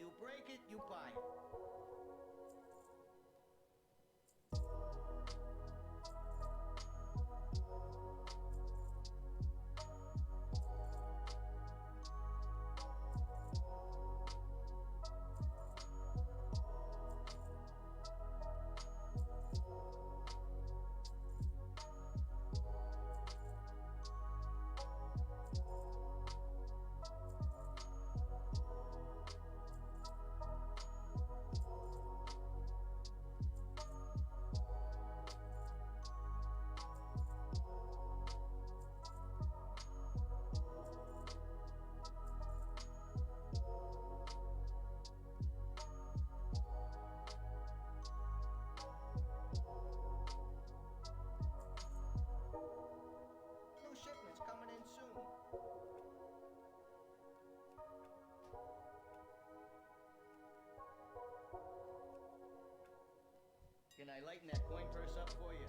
You break it, you buy it. New shipments coming in soon. Can I lighten that coin purse up for you?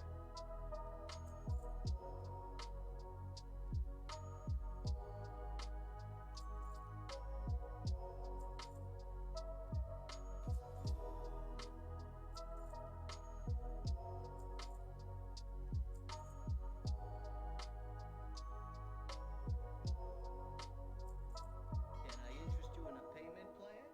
Can I interest you in a payment plan?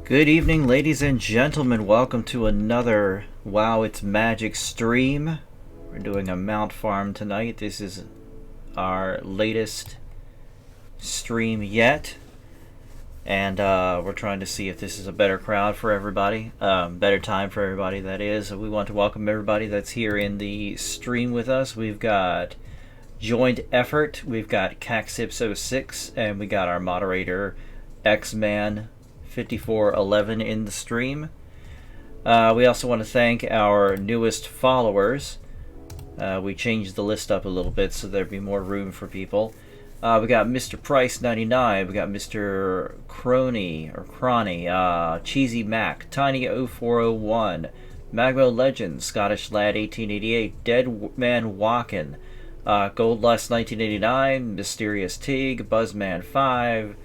Good evening, ladies and gentlemen. Welcome to another Wow It's Magic stream. We're doing a Mount Farm tonight. This is our latest stream yet. And we're trying to see if this is a better crowd for everybody. Better time for everybody, that is. We want to welcome everybody that's here in the stream with us. We've got Joint Effort. We've got Caxips06. And we got our moderator, X-Man 5411 in the stream. We also want to thank our newest followers. We changed the list up a little bit so there'd be more room for people. We got Mr. Price 99. We got Mr. Crony Cheesy Mac, Tiny 0401, Magmo Legends, Scottish Lad 1888, Dead Man Walkin', Gold Lust 1989, Mysterious Tig, Buzzman 5.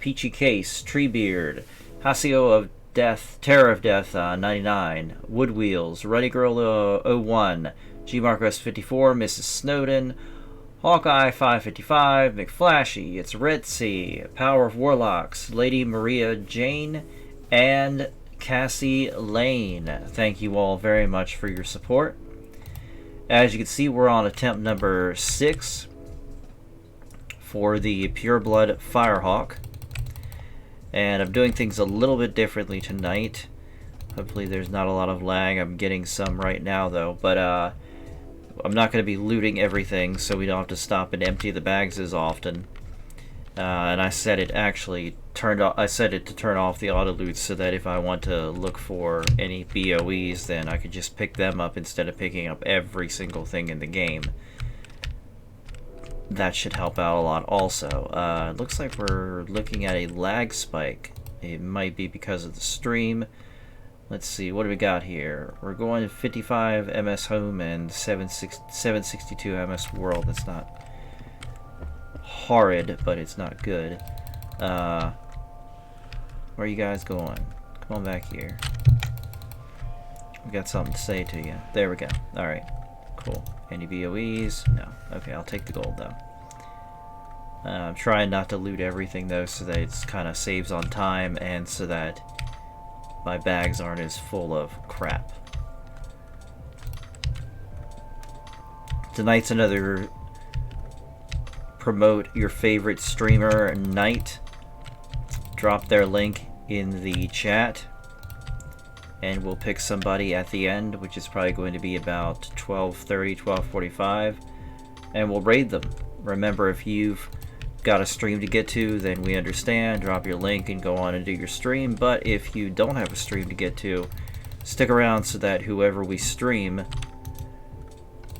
Peachy Case, Treebeard, Hasio of Death, Terror of Death 99, Wood Wheels, Ruddy Girl 01, G Marcos 54, Mrs. Snowden, Hawkeye 555, McFlashy, It's Red Sea, Power of Warlocks, Lady Maria Jane, and Cassie Lane. Thank you all very much for your support. As you can see, we're on attempt number 6. For the Pureblood Firehawk, and I'm doing things a little bit differently tonight. Hopefully there's not a lot of lag. I'm getting some right now though, but I'm not going to be looting everything, so we don't have to stop and empty the bags as often. And I set it actually I set it to turn off the auto loot so that if I want to look for any BOEs, then I could just pick them up instead of picking up every single thing in the game. That should help out a lot also. It looks like we're looking at a lag spike. It might be because of the stream. Let's see, what do we got here? We're going 55 MS Home and 762 MS World. That's not horrid, but it's not good. Where are you guys going? Come on back here. We got something to say to you. There we go. Alright, cool. Any BOEs? No. Okay, I'll take the gold though. I'm trying not to loot everything though, so that it kind of saves on time and so that my bags aren't as full of crap. Tonight's another promote your favorite streamer night. Drop their link in the chat and we'll pick somebody at the end, which is probably going to be about 12:30, 12:45, and we'll raid them. Remember, if you've got a stream to get to, then we understand. Drop your link and go on and do your stream. But if you don't have a stream to get to, stick around so that whoever we stream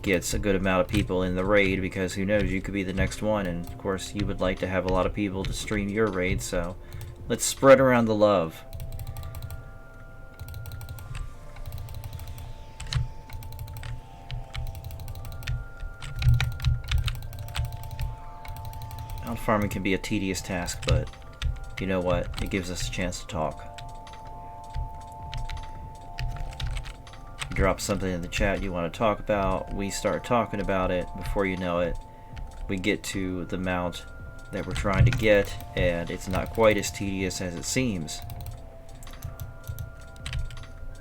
gets a good amount of people in the raid, because who knows, you could be the next one, and of course you would like to have a lot of people to stream your raid, so let's spread around the love. Mount farming can be a tedious task, but you know what? It gives us a chance to talk. You drop something in the chat you want to talk about, we start talking about it. Before you know it, we get to the mount that we're trying to get, and it's not quite as tedious as it seems.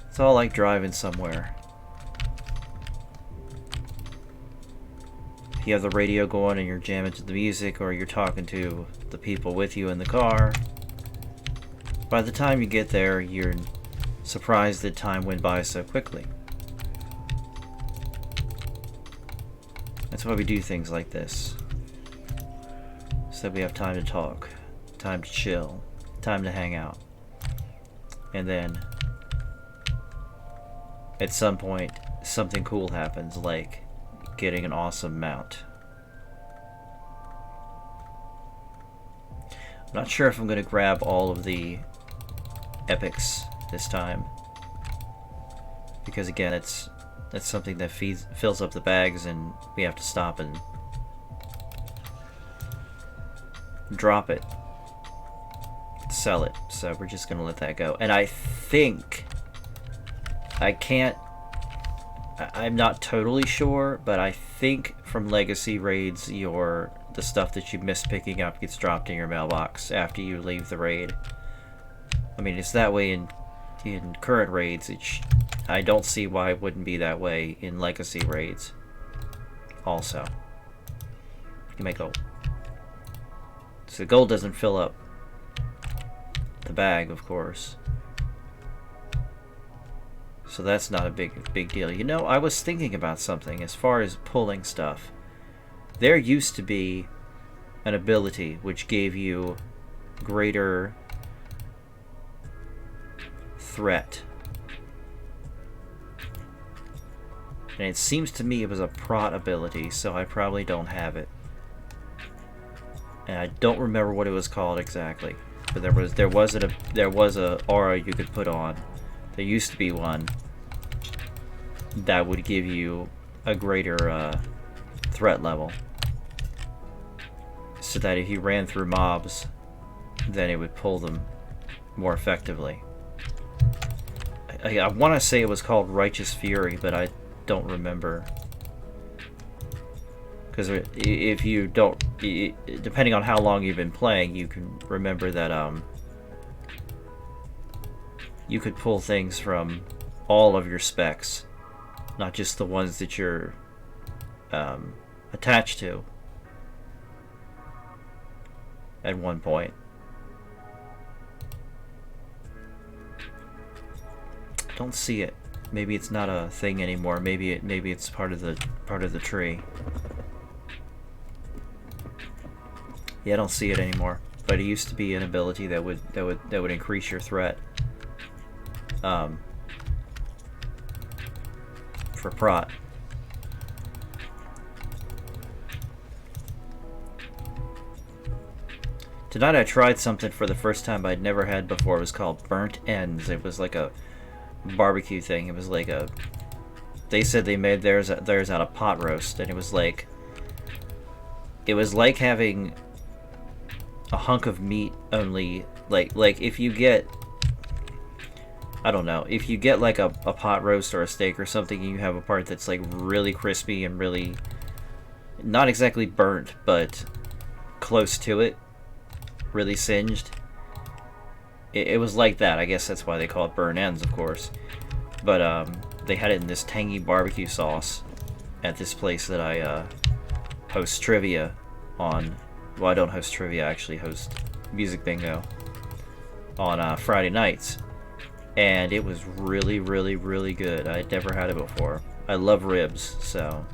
It's all like driving somewhere. If you have the radio going and you're jamming to the music, or you're talking to the people with you in the car, by the time you get there, you're surprised that time went by so quickly. That's why we do things like this. So that we have time to talk, time to chill, time to hang out. And then, at some point, something cool happens, like getting an awesome mount. I'm not sure if I'm going to grab all of the epics this time, because again, that's something that fills up the bags, and we have to stop and drop it, sell it. So we're just gonna let that go. And I think I'm not totally sure, but I think from legacy raids, the stuff that you missed picking up gets dropped in your mailbox after you leave the raid. I mean, it's that way in current raids. I don't see why it wouldn't be that way in legacy raids. Also, you can make gold. So the gold doesn't fill up the bag, of course. So that's not a big deal. You know, I was thinking about something as far as pulling stuff. There used to be an ability which gave you greater threat. And it seems to me it was a prot ability, so I probably don't have it. And I don't remember what it was called exactly. But there was a aura you could put on. There used to be one that would give you a greater threat level. So that if you ran through mobs, then it would pull them more effectively. I want to say it was called Righteous Fury, but I don't remember. Because if you don't, depending on how long you've been playing, you can remember that you could pull things from all of your specs, not just the ones that you're attached to at one point. I don't see it. Maybe it's not a thing anymore. Maybe it's part of the tree. Yeah, I don't see it anymore. But it used to be an ability that would increase your threat. For prot. Tonight I tried something for the first time I'd never had before. It was called Burnt Ends. It was like a barbecue thing. It was like a... They said they made theirs out of pot roast, and it was like having a hunk of meat, only like if you get, I don't know, if you get like a pot roast or a steak or something, and you have a part that's like really crispy and really not exactly burnt, but close to it, really singed. It was like that. I guess that's why they call it burnt ends, of course. But they had it in this tangy barbecue sauce at this place that I host trivia on. Well, I don't host trivia, I actually host music bingo on Friday nights. And it was really, really, really good. I'd never had it before. I love ribs, so...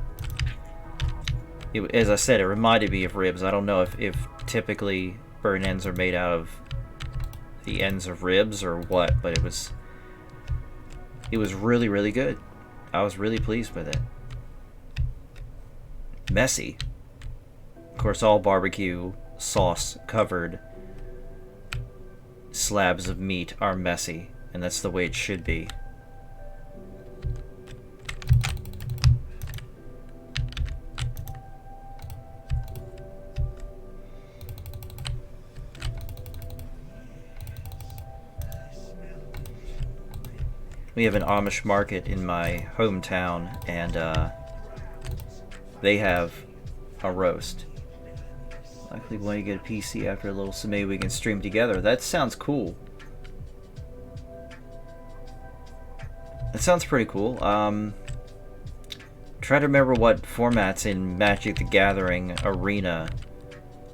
as I said, it reminded me of ribs. I don't know if typically burnt ends are made out of the ends of ribs or what, but it was really, really good. I was really pleased with it. Messy. Of course, all barbecue sauce covered slabs of meat are messy, and that's the way it should be. We have an Amish market in my hometown, and they have a roast. Likely want to get a PC after a little, so maybe we can stream together. That sounds cool. That sounds pretty cool. Try to remember what formats in Magic the Gathering Arena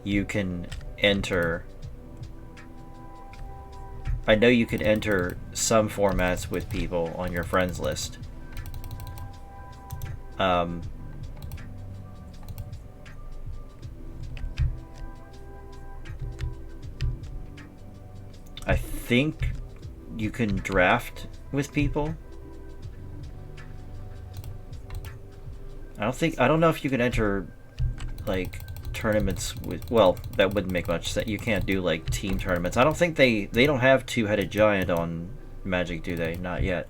you can enter. I know you can enter some formats with people on your friends list. I think you can draft with people. I don't know if you can enter like tournaments with, well, that wouldn't make much sense. You can't do like team tournaments. I don't think they don't have two-headed giant on Magic, do they? Not yet.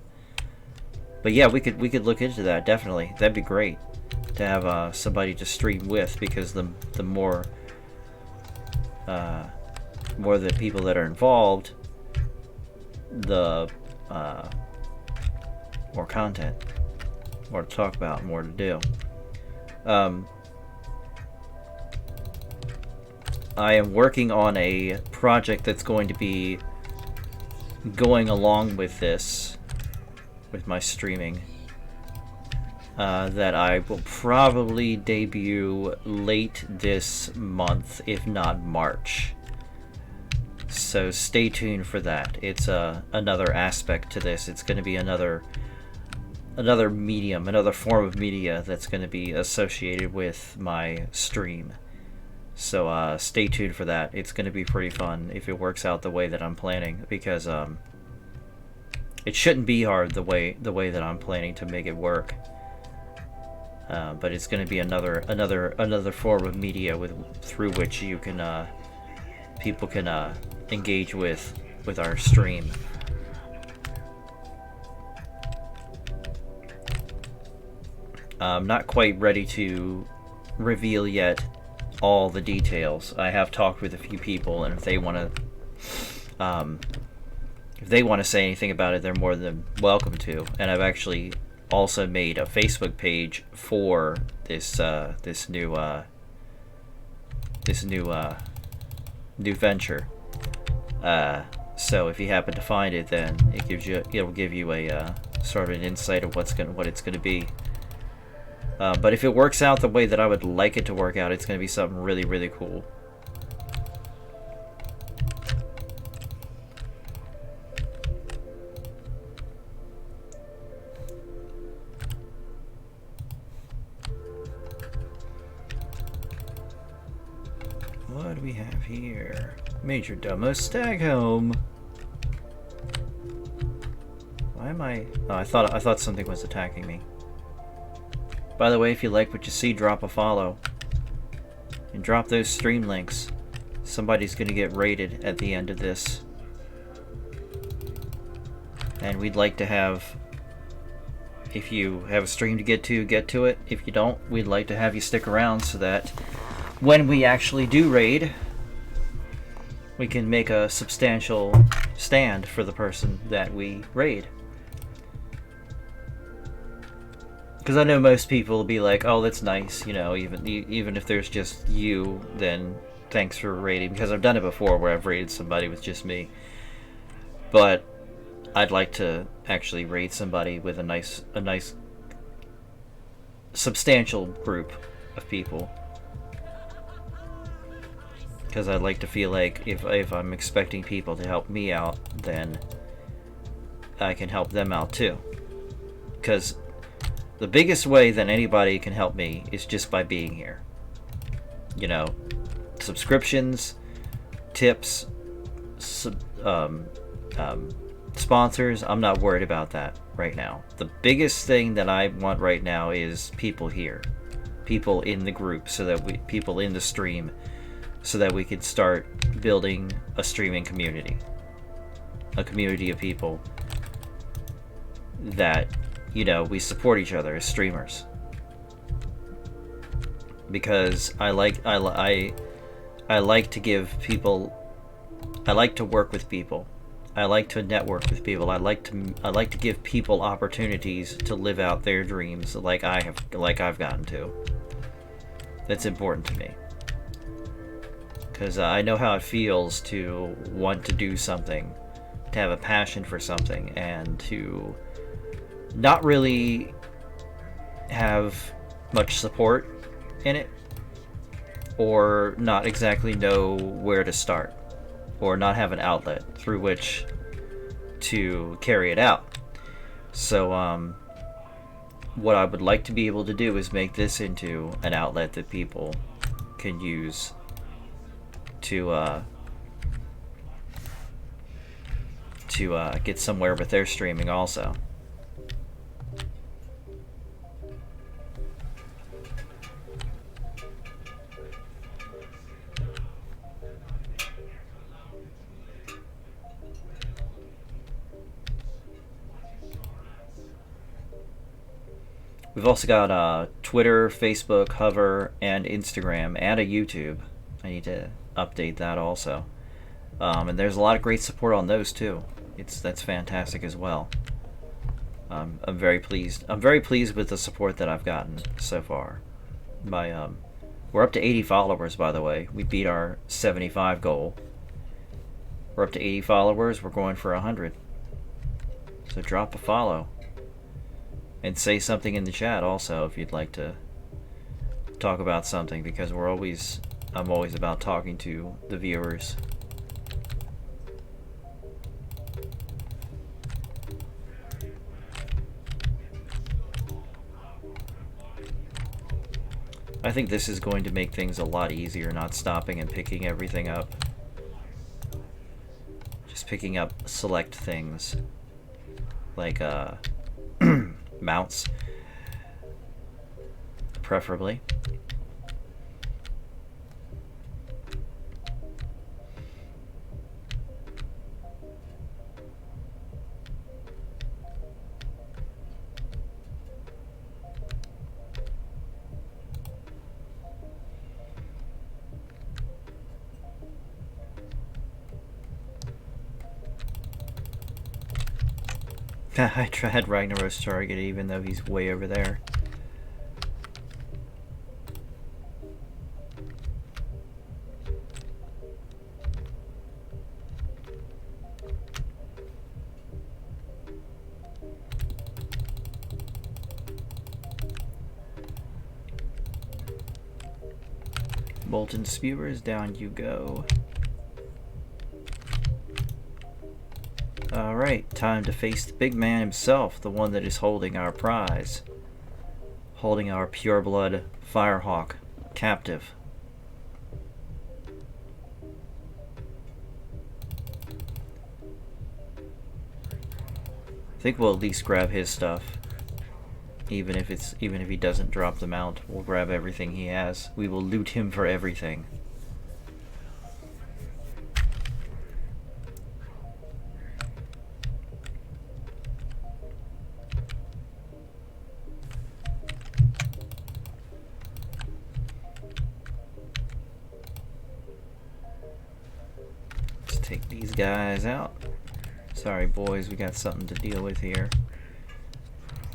But yeah, we could look into that, definitely. That'd be great to have somebody to stream with, because the more the people that are involved, the more content, more to talk about, more to do. I am working on a project that's going to be going along with this, with my streaming, that I will probably debut late this month, if not March. So stay tuned for that. It's another aspect to this. It's going to be another medium, another form of media that's going to be associated with my stream. So stay tuned for that. It's going to be pretty fun if it works out the way that I'm planning, because it shouldn't be hard the way that I'm planning to make it work. But it's going to be another form of media through which you can people can engage with our stream. I'm not quite ready to reveal yet all the details. I have talked with a few people, and if they want to say anything about it, they're more than welcome to. And I've actually also made a Facebook page for this new venture. So if you happen to find it, then it'll give you a sort of an insight of what it's gonna be. But if it works out the way that I would like it to work out, it's gonna be something really, really cool. What do we have here? Major Domo Staghome. Why am I? Oh, I thought something was attacking me. By the way, if you like what you see, drop a follow. And drop those stream links. Somebody's gonna get raided at the end of this. And we'd like to have... If you have a stream to get to it. If you don't, we'd like to have you stick around so that when we actually do raid, we can make a substantial stand for the person that we raid. Because I know most people will be like, oh, that's nice, you know, even if there's just you, then thanks for raiding. Because I've done it before where I've raided somebody with just me. But I'd like to actually raid somebody with a nice substantial group of people. Because I'd like to feel like if I'm expecting people to help me out, then I can help them out too. Because the biggest way that anybody can help me is just by being here. You know, subscriptions, tips, sponsors, I'm not worried about that right now. The biggest thing that I want right now is people here. People in the group, people in the stream, so that we can start building a streaming community. A community of people that, you know, we support each other as streamers. Because I like to give people, I like to work with people. I like to network with people. I like to give people opportunities to live out their dreams like I've gotten to. That's important to me. Because I know how it feels to want to do something, to have a passion for something, and to not really have much support in it, or not exactly know where to start, or not have an outlet through which to carry it out. So what I would like to be able to do is make this into an outlet that people can use to get somewhere with their streaming also. We've also got Twitter, Facebook, Hover, and Instagram, and a YouTube. I need to update that also. And there's a lot of great support on those too. That's fantastic as well. I'm very pleased. I'm very pleased with the support that I've gotten so far. We're up to 80 followers, by the way. We beat our 75 goal. We're up to 80 followers. We're going for 100. So drop a follow. And say something in the chat also if you'd like to talk about something, because I'm always about talking to the viewers. I think this is going to make things a lot easier, not stopping and picking everything up. Just picking up select things like mounts, preferably. I tried Ragnaros target even though he's way over there. Molten Spewers, down you go. Alright, time to face the big man himself, the one that is holding our prize. Holding our pureblood Firehawk captive. I think we'll at least grab his stuff. Even if he doesn't drop the mount, we'll grab everything he has. We will loot him for everything. Let's take these guys out. Sorry boys, we got something to deal with here.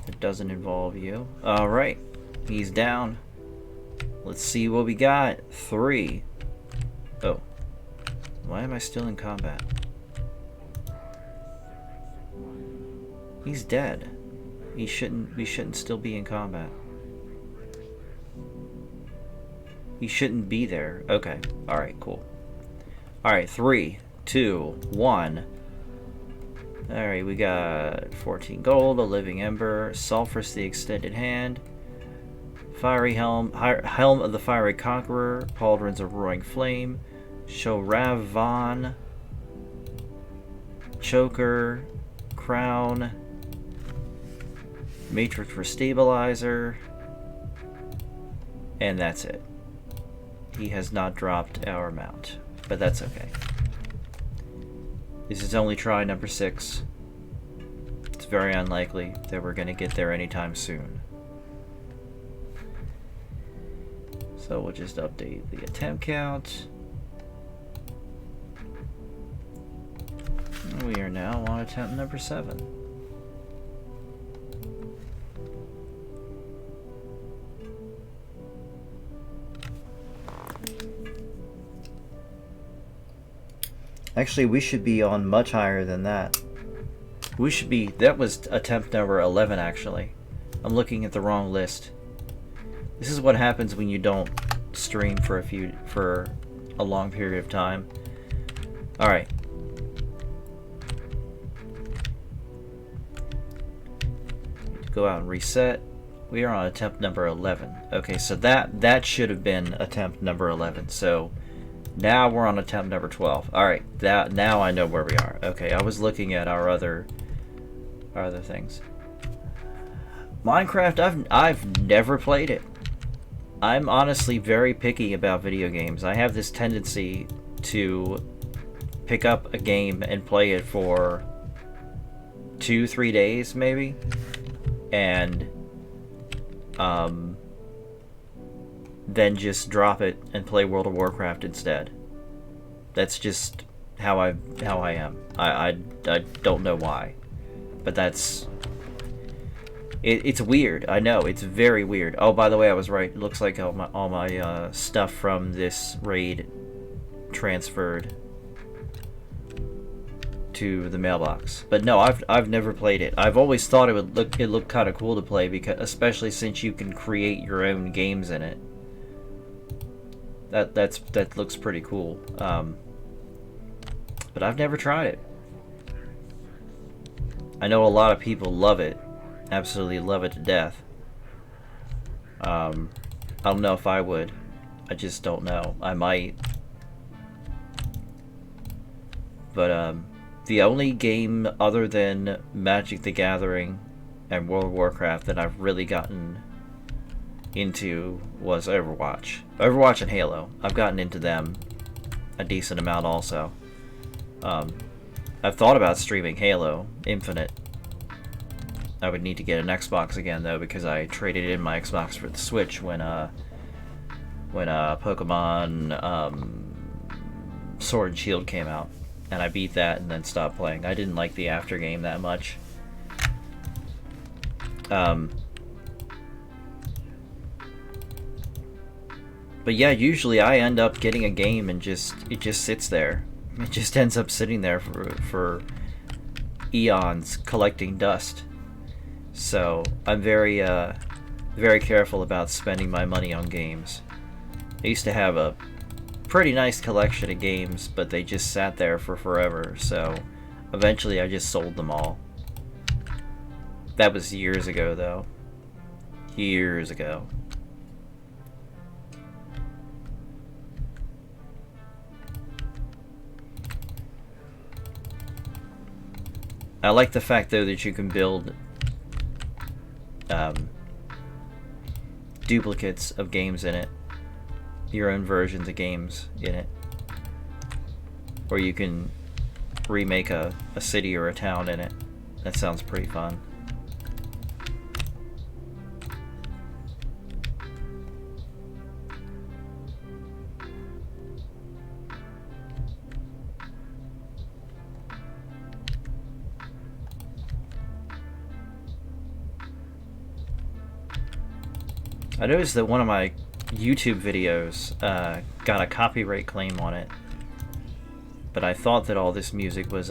It doesn't involve you. Alright, he's down. Let's see what we got. 3. Oh. Why am I still in combat? He's dead. We shouldn't still be in combat. He shouldn't be there. Okay. Alright, cool. Alright, 3, 2, 1. Alright, we got 14 gold, a living ember, Sulphurous the extended hand, fiery helm, helm of the fiery conqueror, pauldrons of roaring flame, Shoravan, choker, crown, matrix for stabilizer, and that's it. He has not dropped our mount, but that's okay. This is only try number 6. It's very unlikely that we're going to get there anytime soon. So we'll just update the attempt count. We are now on attempt number 7. Actually, we should be on much higher than that. We should be... That was attempt number 11, actually. I'm looking at the wrong list. This is what happens when you don't stream for a long period of time. Alright. Go out and reset. We are on attempt number 11. Okay, so that should have been attempt number 11. So... now we're on attempt number 12. Alright, now I know where we are. Okay, I was looking at our other things. Minecraft, I've never played it. I'm honestly very picky about video games. I have this tendency to pick up a game and play it for 2-3 days maybe, and then just drop it and play World of Warcraft instead. That's just how I am. I don't know why, but that's it's weird. I know it's very weird. Oh, by the way, I was right. It looks like all my stuff from this raid transferred. to the mailbox. But no, I've never played it. I've always thought it looked kind of cool to play, because especially since you can create your own games in it. That looks pretty cool. But I've never tried it. I know a lot of people love it, absolutely love it to death. I don't know if I would. I just don't know. I might. But the only game other than Magic the Gathering and World of Warcraft that I've really gotten into was Overwatch. Overwatch and Halo. I've gotten into them a decent amount also. I've thought about streaming Halo Infinite. I would need to get an Xbox again though, because I traded in my Xbox for the Switch when Pokemon Sword and Shield came out, and I beat that and then stopped playing. I didn't like the after game that much. But yeah, usually I end up getting a game and it just sits there. It just ends up sitting there for eons, collecting dust. So I'm very careful about spending my money on games. I used to have a pretty nice collection of games, but they just sat there for forever, so eventually I just sold them all. That was years ago though. Years ago. I like the fact though that you can build duplicates of games in it, your own versions of games in it, or you can remake a city or a town in it. That sounds pretty fun. I noticed that one of my YouTube videos got a copyright claim on it, but I thought that all this music was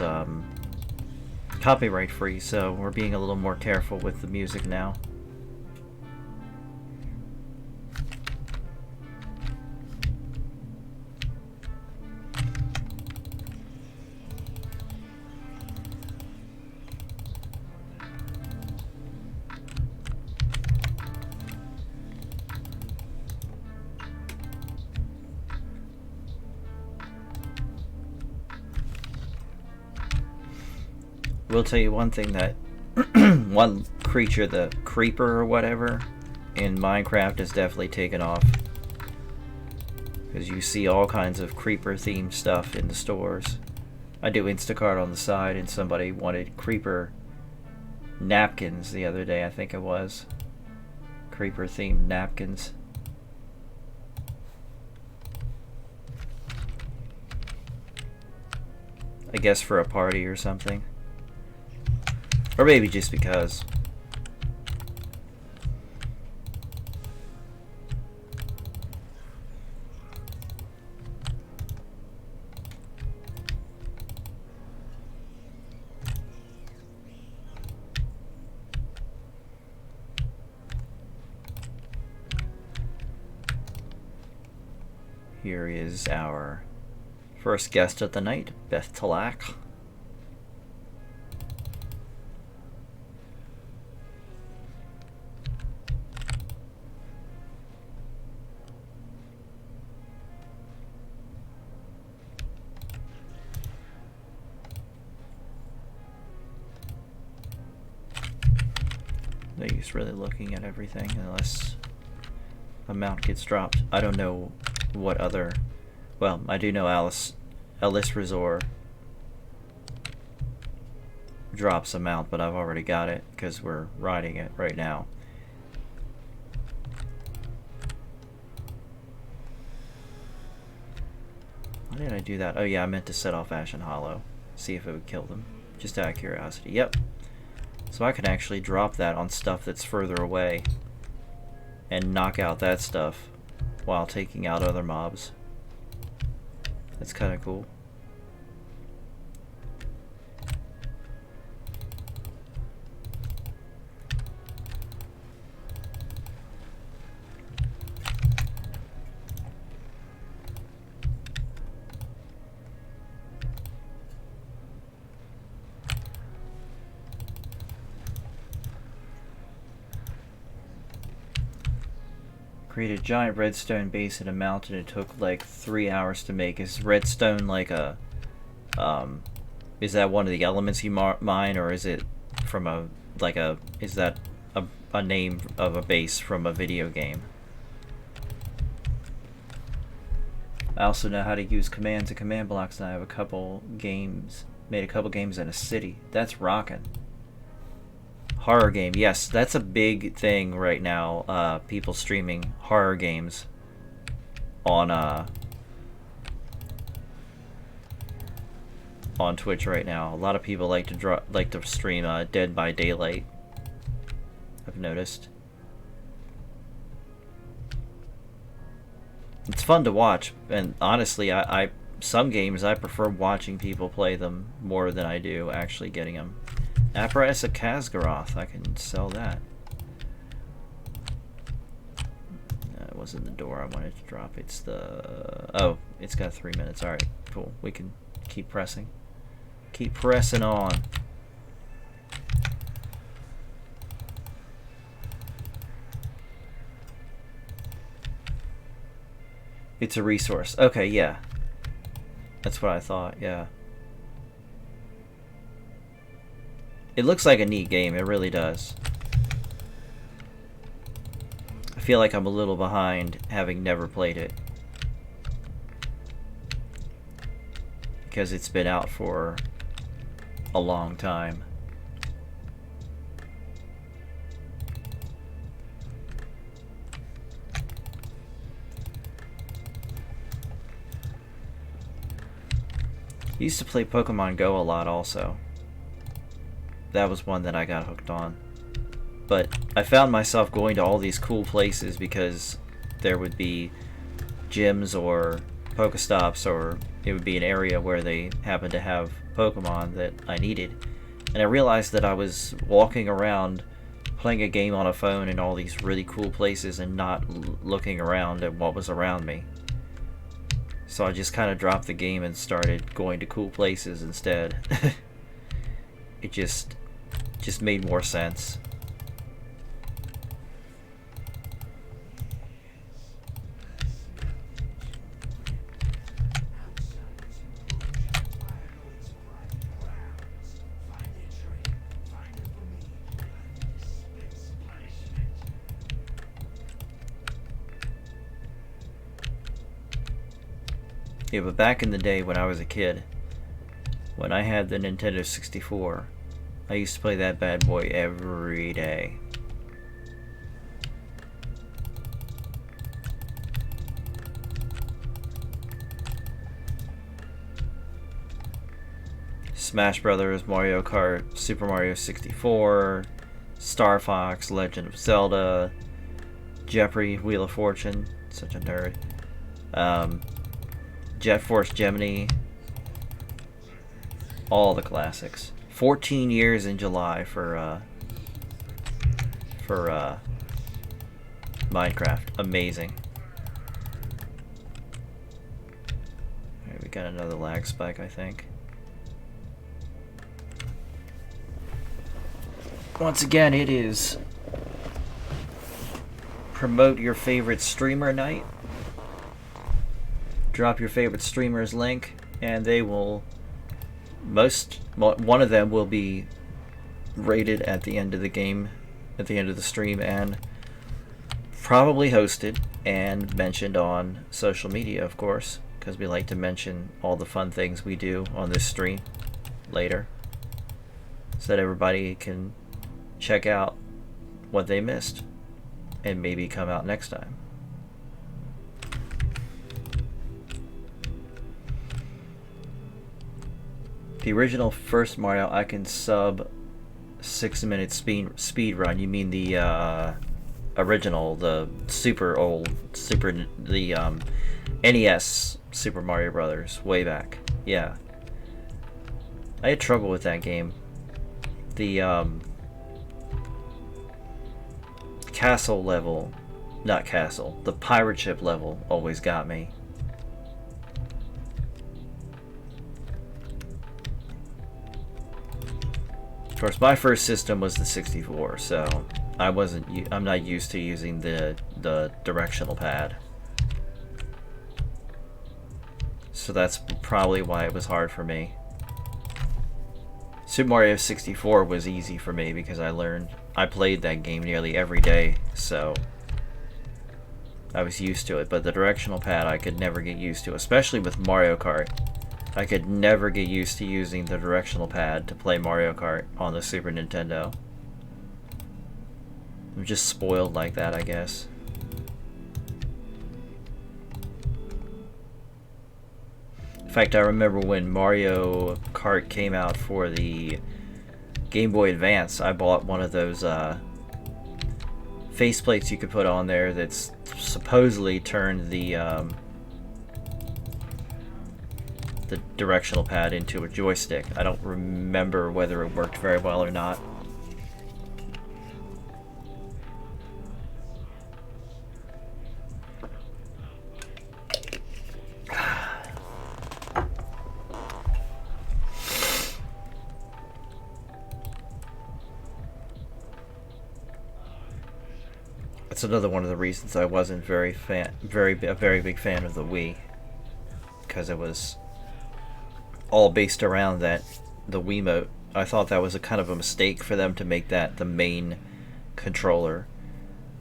copyright free, so we're being a little more careful with the music now. Will tell you one thing, that one creature, the creeper or whatever, in Minecraft has definitely taken off. Because you see all kinds of creeper themed stuff in the stores. I do Instacart on the side, and somebody wanted creeper napkins the other day, I think it was. Creeper themed napkins. I guess for a party or something. Or maybe just because. Here is our first guest of the night, Beth Talak. No use really looking at everything unless a mount gets dropped. I don't know what other... Well, I do know Alice Resort drops a mount, but I've already got it because we're riding it right now. Why did I do that? Oh yeah, I meant to set off Ashen Hollow. See if it would kill them. Just out of curiosity. Yep. So I can actually drop that on stuff that's further away and knock out that stuff while taking out other mobs. That's kind of cool. Create a giant redstone base in a mountain. It took like 3 hours to make. Is redstone like a is that one of the elements you mine, or is it from a is that a name of a base from a video game? I also know how to use commands and command blocks, and I have made a couple games in a city. That's rockin'. Horror game, yes, that's a big thing right now. People streaming horror games on Twitch right now. A lot of people like to stream Dead by Daylight, I've noticed. It's fun to watch, and honestly, I some games I prefer watching people play them more than I do actually getting them. Apparatus of Kazgaroth, I can sell that. That wasn't the door I wanted to drop. It's the... Oh, it's got 3 minutes. Alright, cool. We can keep pressing. Keep pressing on. It's a resource. Okay, yeah. That's what I thought, yeah. It looks like a neat game, it really does. I feel like I'm a little behind, having never played it. Because it's been out for a long time. I used to play Pokemon Go a lot also. That was one that I got hooked on. But I found myself going to all these cool places because there would be gyms or Pokestops, or it would be an area where they happened to have Pokemon that I needed. And I realized that I was walking around playing a game on a phone in all these really cool places and not looking around at what was around me. So I just kind of dropped the game and started going to cool places instead. It just made more sense. Yeah, but back in the day when I was a kid, when I had the Nintendo 64, I used to play that bad boy every day. Smash Brothers, Mario Kart, Super Mario 64, Star Fox, Legend of Zelda, Jeopardy, Wheel of Fortune, such a nerd. Jet Force Gemini, all the classics. 14 years in July for Minecraft. Amazing. Alright, we got another lag spike, I think. Once again, it is promote your favorite streamer night. Drop your favorite streamer's link, and they will one of them will be rated at the end of the game, at the end of the stream, and probably hosted and mentioned on social media, of course, because we like to mention all the fun things we do on this stream later, so that everybody can check out what they missed and maybe come out next time. The original first Mario, I can sub 6-minute speed run. You mean the original, the super old, the NES Super Mario Brothers, way back. Yeah. I had trouble with that game. The castle level, not castle, the pirate ship level always got me. Of course, my first system was the 64, so I'm not used to using the directional pad. So that's probably why it was hard for me. Super Mario 64 was easy for me because I played that game nearly every day, so I was used to it. But the directional pad I could never get used to, especially with Mario Kart. I could never get used to using the directional pad to play Mario Kart on the Super Nintendo. I'm just spoiled like that, I guess. In fact, I remember when Mario Kart came out for the Game Boy Advance, I bought one of those faceplates you could put on there that's supposedly turned the directional pad into a joystick. I don't remember whether it worked very well or not. That's another one of the reasons I wasn't a very big fan of the Wii, because it was all based around the Wiimote. I thought that was a kind of a mistake for them to make that the main controller.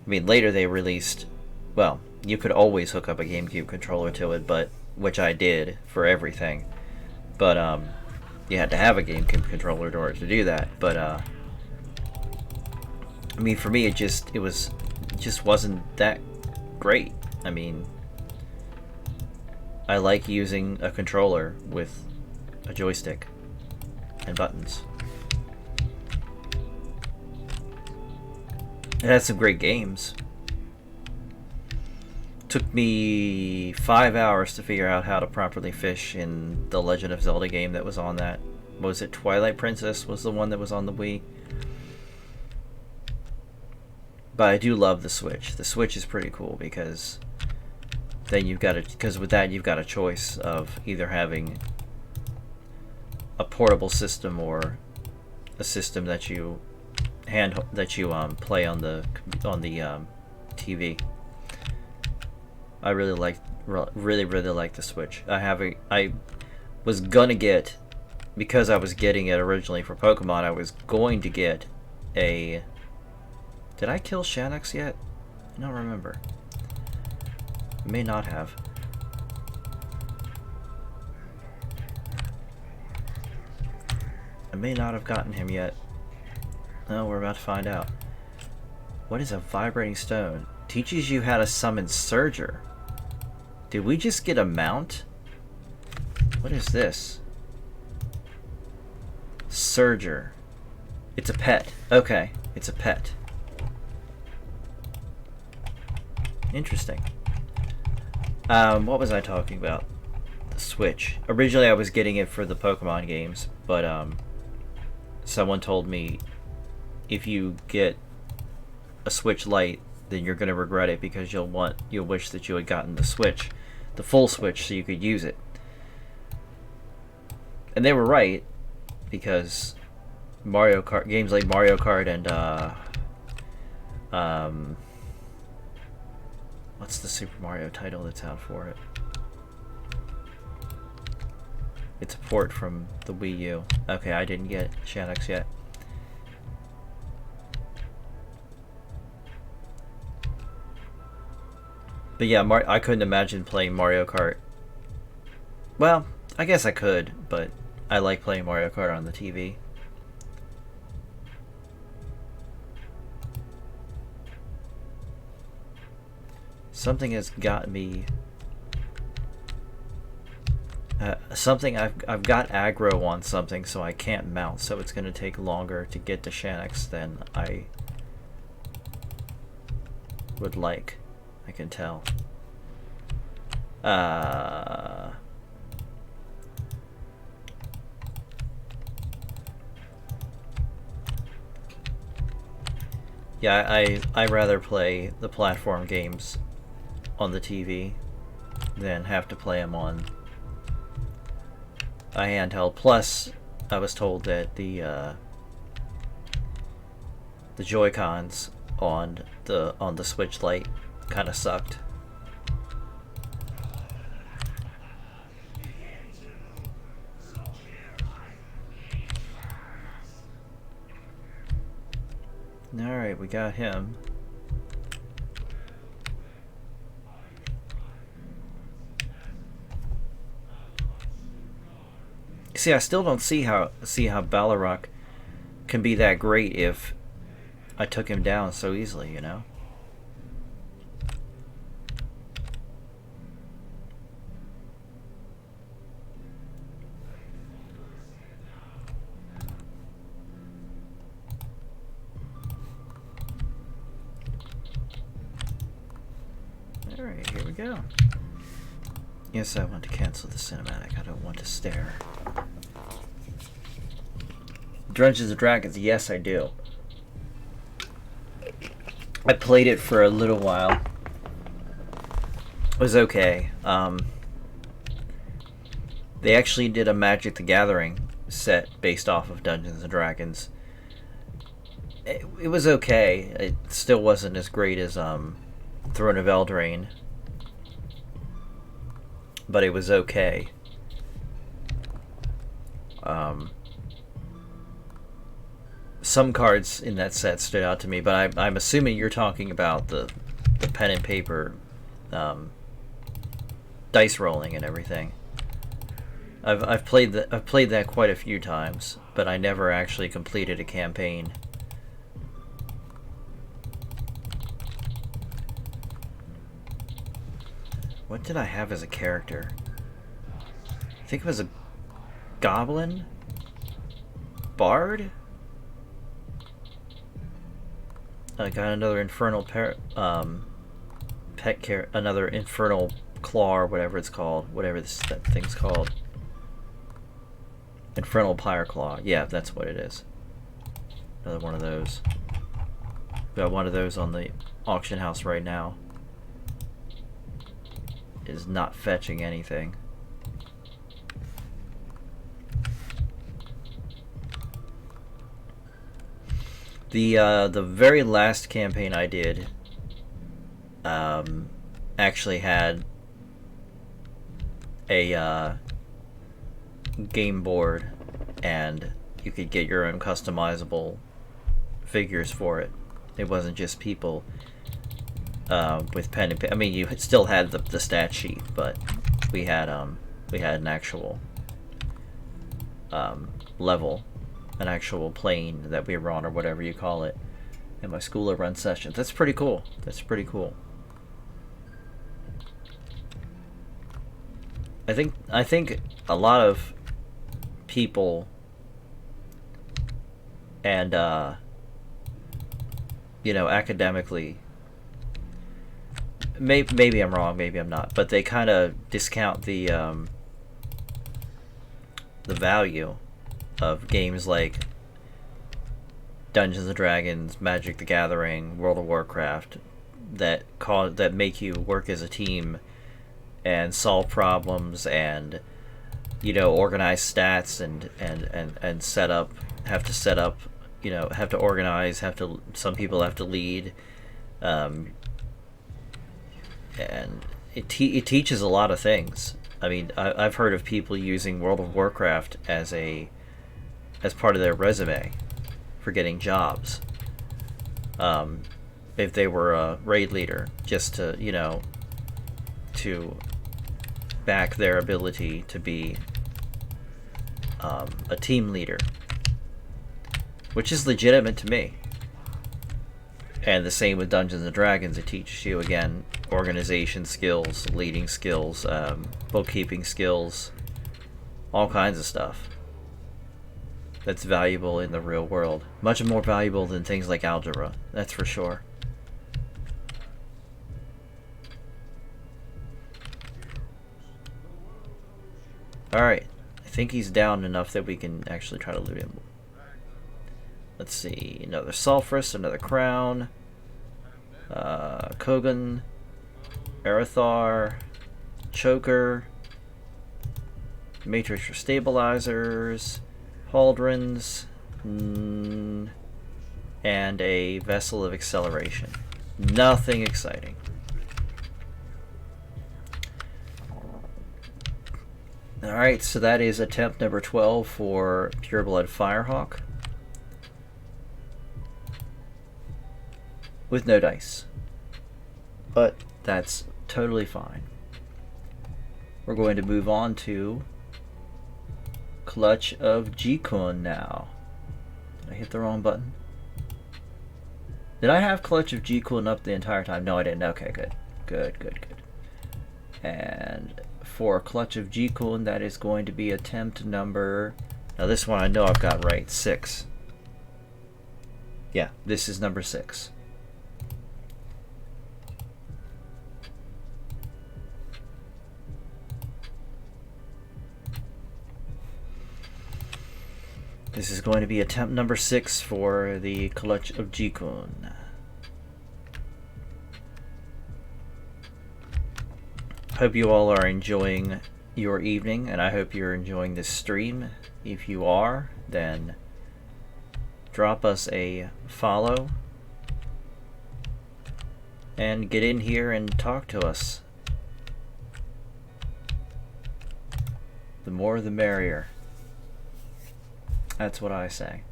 I mean, later they released, well, you could always hook up a GameCube controller to it, but which I did for everything. But you had to have a GameCube controller in order to do that. But I mean, for me, it just wasn't that great. I mean, I like using a controller with a joystick and buttons. It had some great games. Took me 5 hours to figure out how to properly fish in the Legend of Zelda game that was on that. What was it? Twilight Princess was the one that was on the Wii. But I do love the Switch. The Switch is pretty cool because then with that you've got a choice of either having a portable system or a system that you play on the TV. I really like the Switch. I was gonna get, because I was getting it originally for Pokemon, I was going to get a. Did I kill Shanix yet? I don't remember. I may not have. I may not have gotten him yet. No, we're about to find out. What is a vibrating stone? Teaches you how to summon Surger. Did we just get a mount? What is this? Surger. It's a pet. Okay, it's a pet. Interesting. What was I talking about? The Switch. Originally I was getting it for the Pokemon games, but someone told me if you get a Switch Lite, then you're gonna regret it because you'll wish that you had gotten the Switch, the full Switch, so you could use it. And they were right, because Mario Kart games like Mario Kart and what's the Super Mario title that's out for it? It's a port from the Wii U. Okay, I didn't get Shanix yet. But yeah, I couldn't imagine playing Mario Kart. Well, I guess I could, but I like playing Mario Kart on the TV. Something has got me. I've got aggro on something, so I can't mount. So it's going to take longer to get to Shanix than I would like. I can tell. Yeah, I rather play the platform games on the TV than have to play them on a handheld. Plus, I was told that the Joy-Cons on the Switch Lite kind of sucked. Alright, we got him. See, I still don't see how Balrog can be that great if I took him down so easily, you know? Alright, here we go. Yes, I want to cancel the cinematic. I don't want to stare. Dungeons & Dragons, yes I do. I played it for a little while. It was okay. They actually did a Magic the Gathering set based off of Dungeons & Dragons. It was okay. It still wasn't as great as Throne of Eldraine. But it was okay. Some cards in that set stood out to me, but I'm assuming you're talking about the pen and paper dice rolling and everything. I've played that quite a few times, but I never actually completed a campaign. What did I have as a character? I think it was a goblin? Bard? I got another infernal another infernal claw, or whatever it's called, whatever that thing's called. Infernal Pyre Claw. Yeah, that's what it is. Another one of those. Got one of those on the auction house right now. It is not fetching anything. The very last campaign I did actually had a game board, and you could get your own customizable figures for it. It wasn't just people with pen and paper. I mean, you still had the stat sheet, but we had an actual level, an actual plane that we were on, or whatever you call it, in my school run sessions. That's pretty cool. That's pretty cool. I think a lot of people and academically, maybe I'm wrong, maybe I'm not, but they kind of discount the value of games like Dungeons and Dragons, Magic the Gathering, World of Warcraft, that make you work as a team and solve problems and organize stats and set up, have to organize, some people have to lead, and it teaches a lot of things. I mean, I've heard of people using World of Warcraft as part of their resume for getting jobs. If they were a raid leader, just to back their ability to be a team leader, which is legitimate to me. And the same with Dungeons and Dragons. It teaches you, again, organization skills, leading skills, bookkeeping skills, all kinds of stuff that's valuable in the real world. Much more valuable than things like algebra, that's for sure. Alright, I think he's down enough that we can actually try to loot him. Let's see, another Sulfurus, another Crown, Kogan, Arathar, Choker, Matrix for Stabilizers, Pauldrons, and a Vessel of Acceleration. Nothing exciting. Alright, so that is attempt number 12 for Pureblood Firehawk. With no dice. But that's totally fine. We're going to move on to Clutch of Jikun now. Did I hit the wrong button? Did I have Clutch of Jikun up the entire time? No, I didn't. Okay, good. Good. And for Clutch of Jikun, that is going to be attempt number... Now this one I know I've got right. 6. Yeah, this is number 6. This is going to be attempt number 6 for the Clutch of Jikun. Hope you all are enjoying your evening, and I hope you're enjoying this stream. If you are, then drop us a follow and get in here and talk to us. The more the merrier. That's what I say.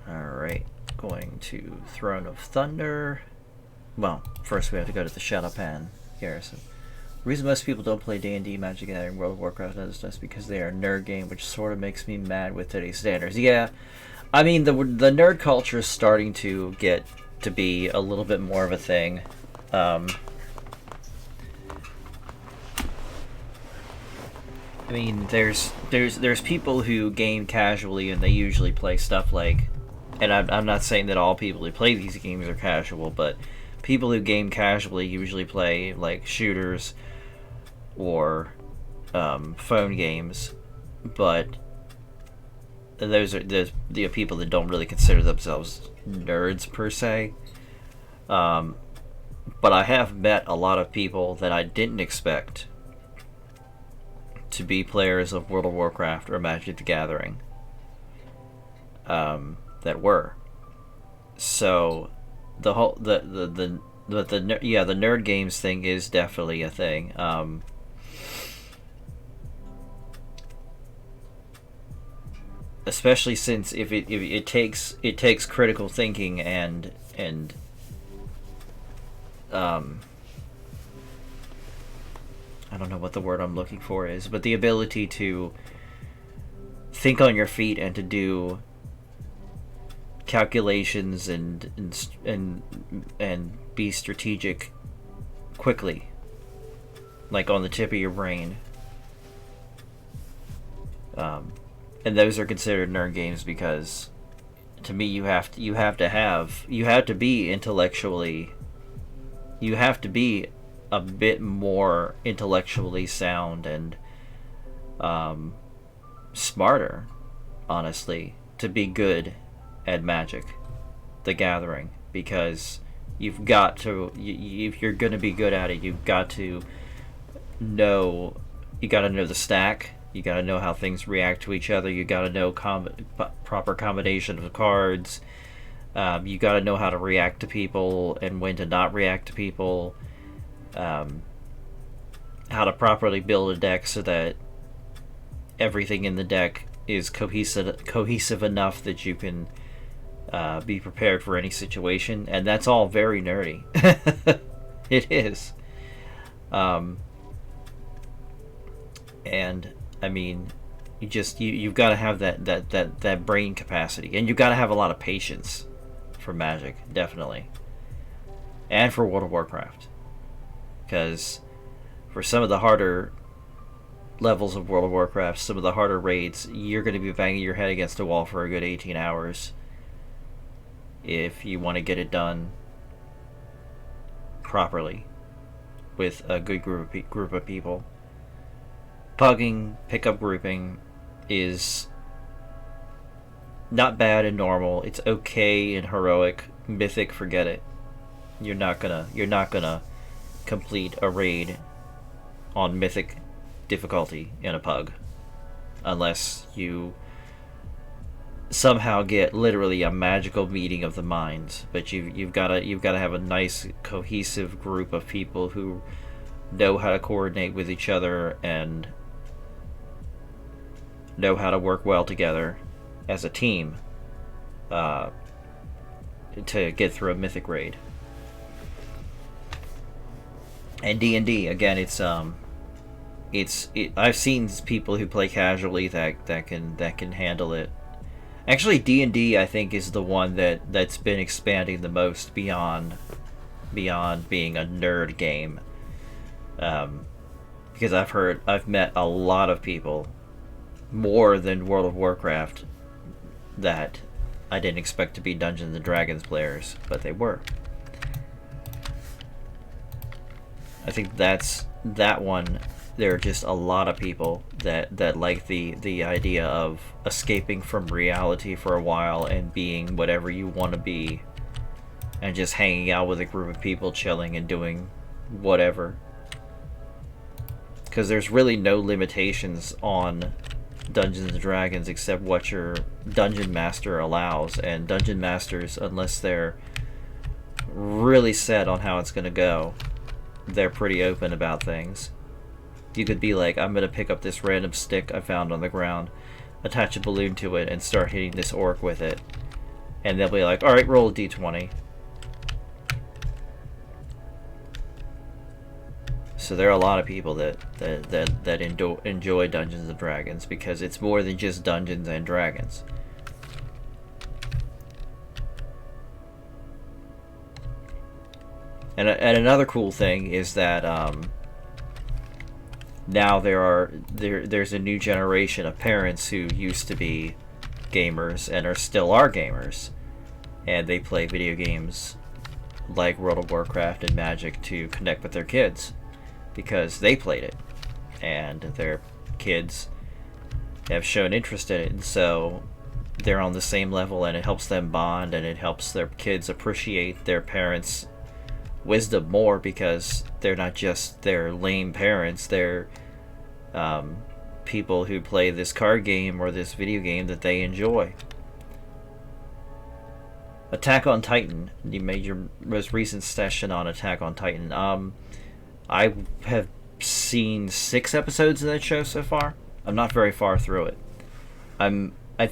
Alright, going to Throne of Thunder. Well, first we have to go to the Shadowpan Garrison. The reason most people don't play D&D, Magic the Gathering, World of Warcraft is just because they are a nerd game, which sort of makes me mad with today's standards. Yeah, I mean, the nerd culture is starting to get to be a little bit more of a thing. I mean, there's people who game casually, and they usually play stuff like, and I'm not saying that all people who play these games are casual, but people who game casually usually play like shooters or phone games, but those are the people that don't really consider themselves nerds per se. But I have met a lot of people that I didn't expect to be players of World of Warcraft or Magic the Gathering. That were. So the whole the nerd games thing is definitely a thing. Especially since if it takes critical thinking and I don't know what the word I'm looking for is, but the ability to think on your feet and to do calculations and be strategic quickly, like on the tip of your brain. And those are considered nerd games because, to me, you have to be intellectually, you have to be a bit more intellectually sound and smarter, honestly, to be good at Magic the Gathering, because you've got to, if you're going to be good at it, you've got to know, the stack. You gotta know how things react to each other. You gotta know proper combination of cards. You gotta know how to react to people and when to not react to people. How to properly build a deck so that everything in the deck is cohesive enough that you can be prepared for any situation. And that's all very nerdy. It is. And I mean, you've got to have that brain capacity, and you've got to have a lot of patience for Magic, definitely, and for World of Warcraft, because for some of the harder levels of World of Warcraft, some of the harder raids, you're going to be banging your head against a wall for a good 18 hours if you want to get it done properly with a good group of people. Pugging, pickup grouping is not bad in normal. It's okay in heroic. Mythic, forget it. You're not gonna complete a raid on mythic difficulty in a pug unless you somehow get literally a magical meeting of the minds. But you've got to have a nice cohesive group of people who know how to coordinate with each other and know how to work well together as a team to get through a mythic raid. And D&D again, I've seen people who play casually that can handle it. Actually, D&D I think is the one that's been expanding the most beyond being a nerd game. Because I've met a lot of people, more than World of Warcraft, that I didn't expect to be Dungeons and Dragons players, but they were. I think that one. There are just a lot of people that like the idea of escaping from reality for a while and being whatever you want to be, and just hanging out with a group of people, chilling and doing whatever. Because there's really no limitations on Dungeons and Dragons except what your dungeon master allows, and dungeon masters, unless they're really set on how it's going to go, they're pretty open about things. You could be like, I'm going to pick up this random stick I found on the ground, attach a balloon to it, and start hitting this orc with it. And they'll be like, alright, roll a d20. So there are a lot of people that enjoy Dungeons and Dragons, because it's more than just Dungeons and Dragons. And another cool thing is that now there's a new generation of parents who used to be gamers and still are gamers, and they play video games like World of Warcraft and Magic to connect with their kids because they played it and their kids have shown interest in it, and so they're on the same level, and it helps them bond, and it helps their kids appreciate their parents' wisdom more, because they're not just their lame parents, they're people who play this card game or this video game that they enjoy. Attack on Titan. You made your most recent session on Attack on Titan. I have seen 6 episodes of that show so far. I'm not very far through it. I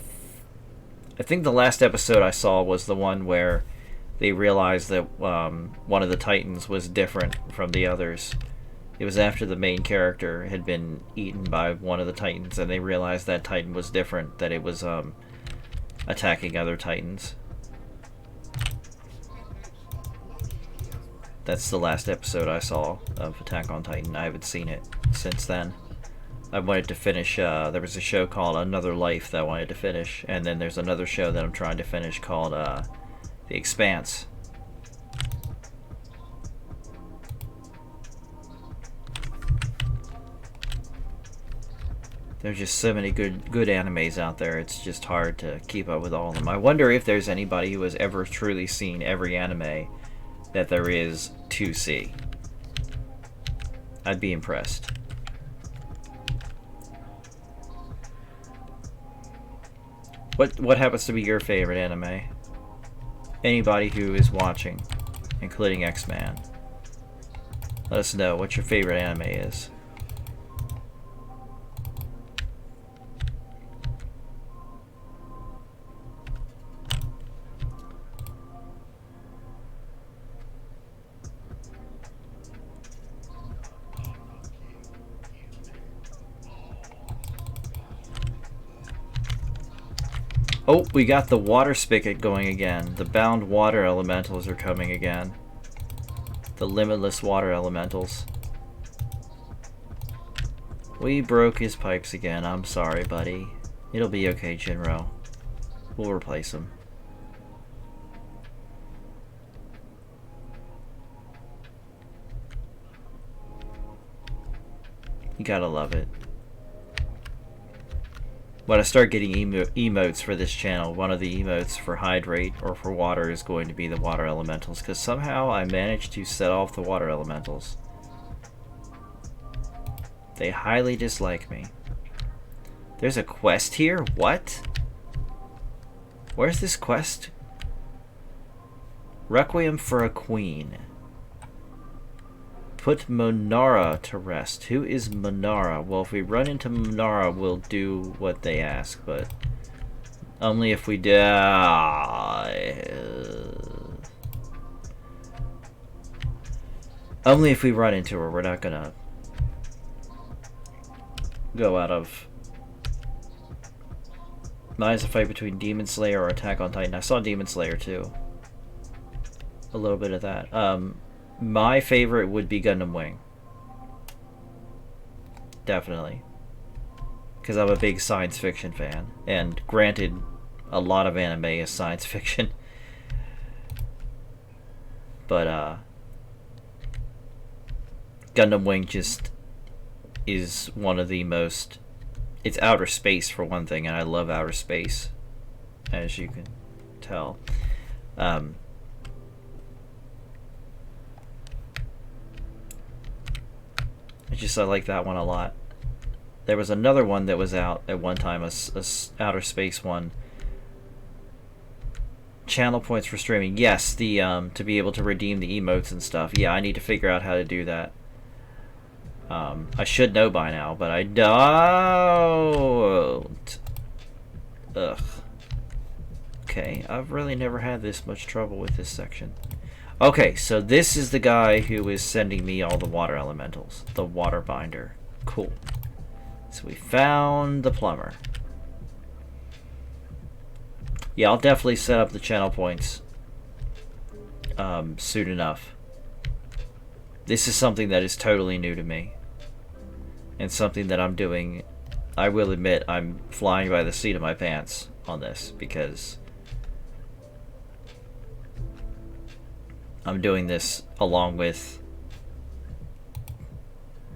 think the last episode I saw was the one where they realized that one of the Titans was different from the others. It was after the main character had been eaten by one of the Titans, and they realized that Titan was different, that it was attacking other Titans. That's the last episode I saw of Attack on Titan. I haven't seen it since then. I wanted to finish, there was a show called Another Life that I wanted to finish, and then there's another show that I'm trying to finish called The Expanse. There's just so many good animes out there, it's just hard to keep up with all of them. I wonder if there's anybody who has ever truly seen every anime that there is to see. I'd be impressed. What happens to be your favorite anime? Anybody who is watching, including X-Man, let us know what your favorite anime is. Oh, we got the water spigot going again. The bound water elementals are coming again. The limitless water elementals. We broke his pipes again. I'm sorry, buddy. It'll be okay, Jinro. We'll replace them. You gotta love it. when I start getting emotes for this channel, one of the emotes for hydrate or for water is going to be the water elementals, because somehow I managed to set off the water elementals. They highly dislike me. There's a quest here? What? Where's this quest? Requiem for a Queen. Put Monara to rest. Who is Monara? Well, if we run into Monara, we'll do what they ask, but only if we die. Only if we run into her. We're not gonna go out of. Mine is a fight between Demon Slayer or Attack on Titan. I saw Demon Slayer too. A little bit of that. My favorite would be Gundam Wing. Definitely. Because I'm a big science fiction fan. And granted, a lot of anime is science fiction. But, Gundam Wing just is one of the most... It's outer space for one thing, and I love outer space, as you can tell. I like that one a lot. There was another one that was out at one time, a outer space one. Channel points for streaming. Yes, the to be able to redeem the emotes and stuff. Yeah, I need to figure out how to do that. I should know by now, but I don't. Ugh. Okay, I've really never had this much trouble with this section. Okay, so this is the guy who is sending me all the water elementals. The water binder. Cool. So we found the plumber. Yeah, I'll definitely set up the channel points soon enough. This is something that is totally new to me. And something that I'm doing, I will admit, I'm flying by the seat of my pants on this, because I'm doing this along with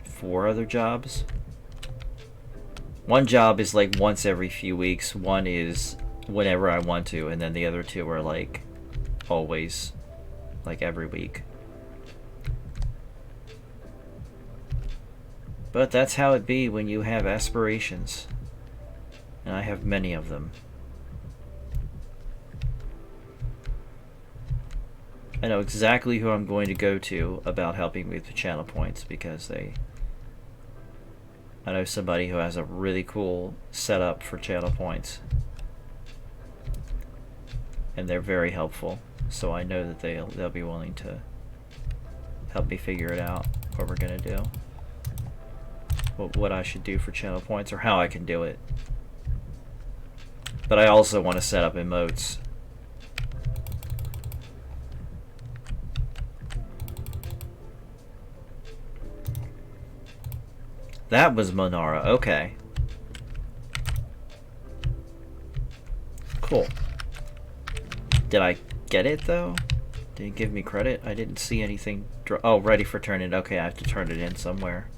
4 other jobs. One job is like once every few weeks, one is whenever I want to, and then the other 2 are like always, like every week. But that's how it be when you have aspirations. And I have many of them. I know exactly who I'm going to go to about helping me with the channel points, because I know somebody who has a really cool setup for channel points. And they're very helpful. So I know that they'll be willing to help me figure it out, what we're gonna do. What I should do for channel points, or how I can do it. But I also want to set up emotes. That was Monara, okay. Cool. Did I get it though? Did it give me credit? I didn't see anything. Oh, ready for turn in. Okay, I have to turn it in somewhere.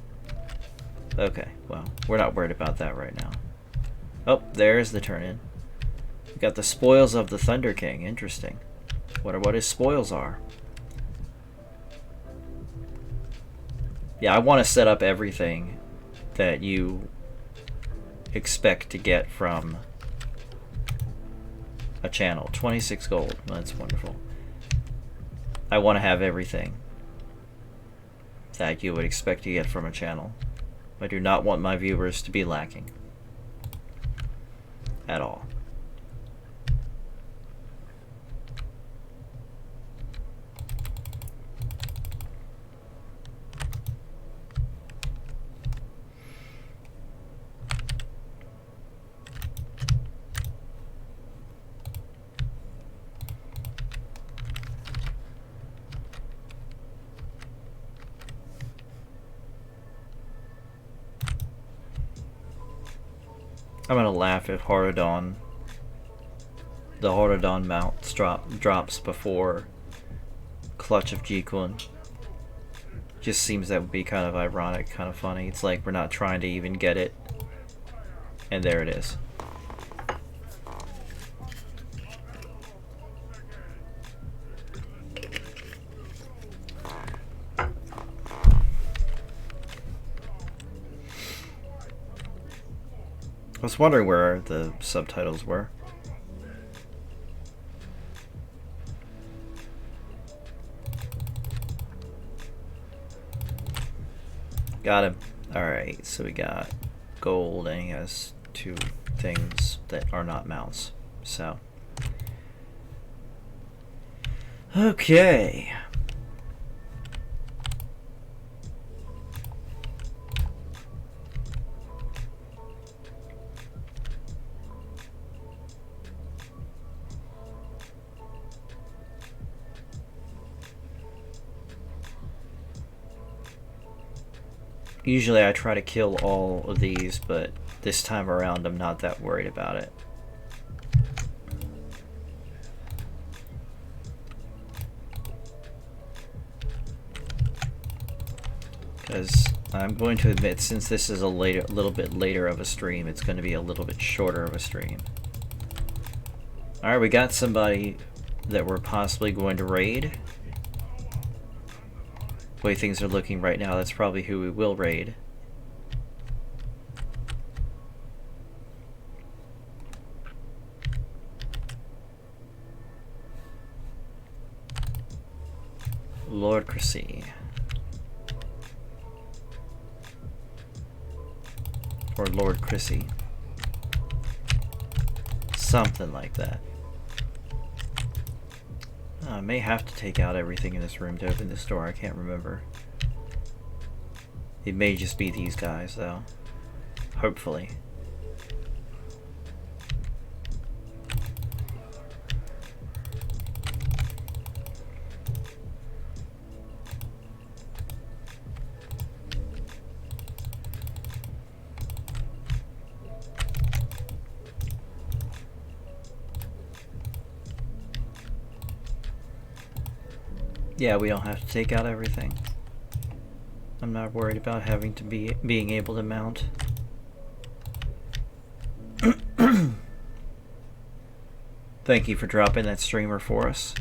Okay, well, we're not worried about that right now. Oh, there's the turn in. We got the spoils of the Thunder King. Interesting. Wonder what his spoils are. Yeah, I want to set up everything that you expect to get from a channel. 26 gold. That's wonderful. I want to have everything that you would expect to get from a channel. I do not want my viewers to be lacking. At all. I'm gonna laugh if the Hortodon mount drops before Clutch of Jikun. Just seems that would be kind of ironic, kind of funny. It's like we're not trying to even get it, and there it is. was wondering where the subtitles were. Got him. Alright, so we got gold and he has 2 things that are not mounts. So. Okay. Usually I try to kill all of these, but this time around I'm not that worried about it. Because I'm going to admit, since this is a little bit later of a stream, it's going to be a little bit shorter of a stream. Alright, we got somebody that we're possibly going to raid. The way things are looking right now, that's probably who we will raid. Lord Chrissy. Or Lord Chrissy. Something like that. I may have to take out everything in this room to open this door. I can't remember. It may just be these guys, though. Hopefully. Yeah, we don't have to take out everything. I'm not worried about having to being able to mount. Thank you for dropping that streamer for us.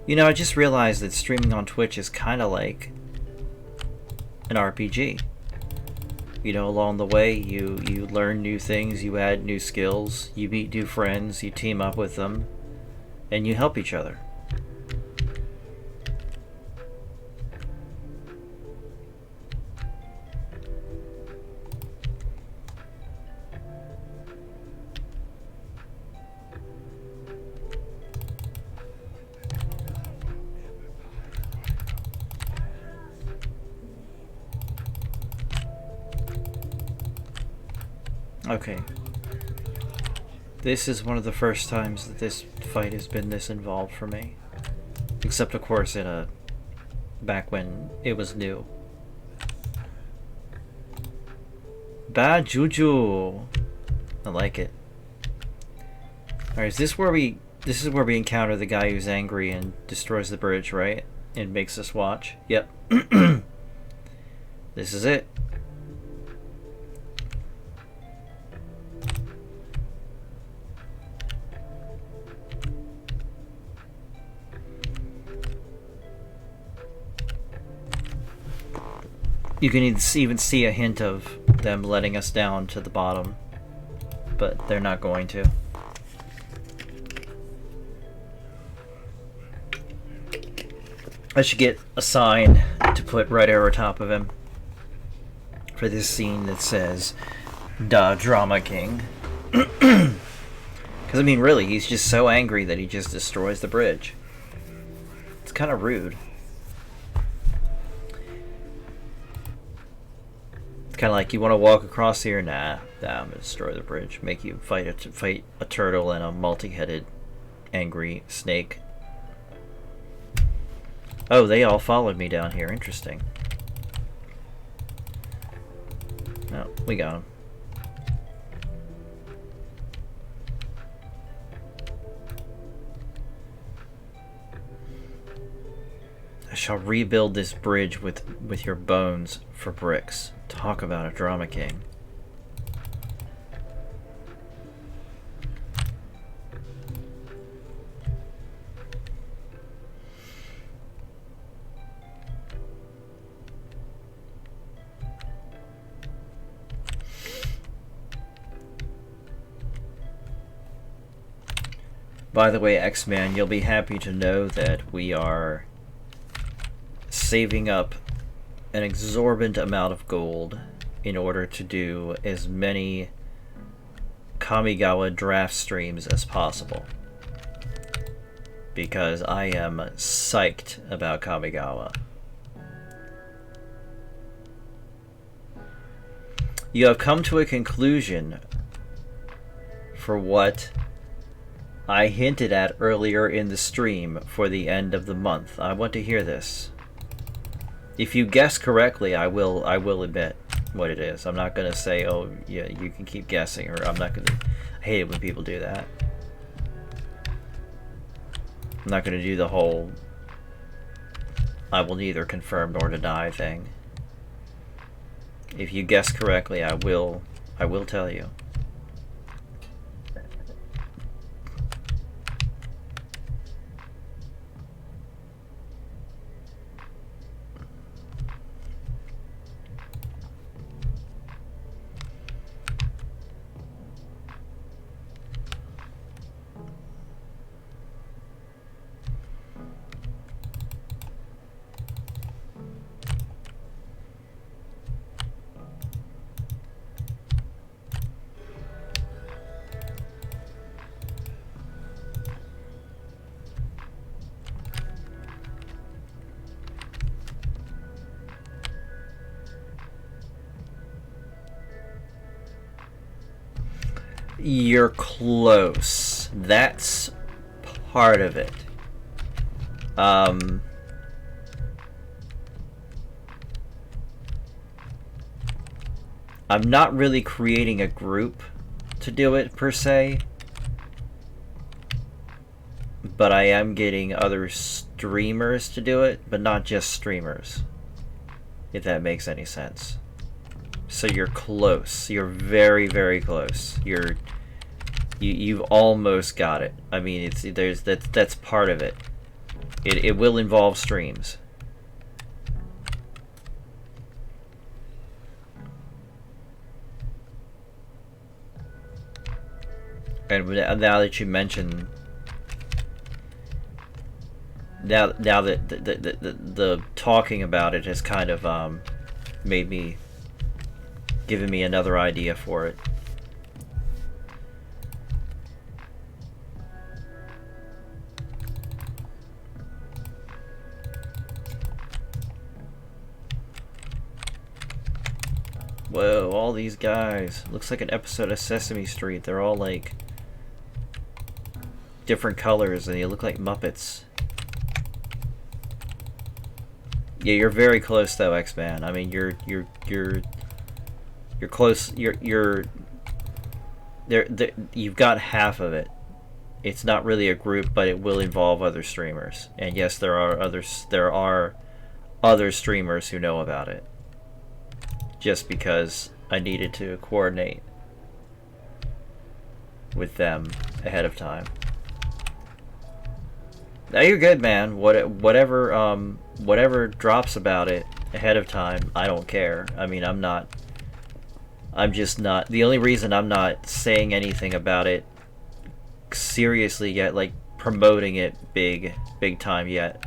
You know, I just realized that streaming on Twitch is kind of like an RPG. You know, along the way, you learn new things, you add new skills, you meet new friends, you team up with them, and you help each other. Okay. This is one of the first times that this fight has been this involved for me. Except, of course, back when it was new. Bad juju. I like it. Alright, is this where this is where we encounter the guy who's angry and destroys the bridge, right? And makes us watch? Yep. This is it. You can even see a hint of them letting us down to the bottom, but they're not going to. I should get a sign to put right over top of him for this scene that says, "Da Drama King." Because, I mean, really, he's just so angry that he just destroys the bridge. It's kind of rude. Kind of like, you want to walk across here? Nah, I'm gonna destroy the bridge. Make you fight a turtle and a multi-headed angry snake. Oh, they all followed me down here. Interesting. No, we got him. shall rebuild this bridge with your bones for bricks. Talk about a drama king. By the way, X-Man, you'll be happy to know that we are saving up an exorbitant amount of gold in order to do as many Kamigawa draft streams as possible. Because I am psyched about Kamigawa. You have come to a conclusion for what I hinted at earlier in the stream for the end of the month. I want to hear this. If you guess correctly, I will admit what it is. I'm not gonna say, oh yeah, you can keep guessing, or I'm not gonna. I hate it when people do that. I'm not gonna do the whole I will neither confirm nor deny thing. If you guess correctly, I will tell you. You're close. That's part of it. I'm not really creating a group to do it per se, but I am getting other streamers to do it, but not just streamers, if that makes any sense. So you're close. You're very, very close. You've almost got it. I mean, that's part of it. It will involve streams. And now that you mention, now that the talking about it has kind of given me another idea for it. Whoa, all these guys. Looks like an episode of Sesame Street. They're all like different colors and they look like Muppets. Yeah, you're very close though, X-Man. I mean, you're close. You're there. You've got half of it. It's not really a group, but it will involve other streamers. And yes, there are other streamers who know about it. Just because I needed to coordinate with them ahead of time. Now you're good, man. Whatever drops about it ahead of time, I don't care. I mean, I'm just not. The only reason I'm not saying anything about it seriously yet, like promoting it big time yet,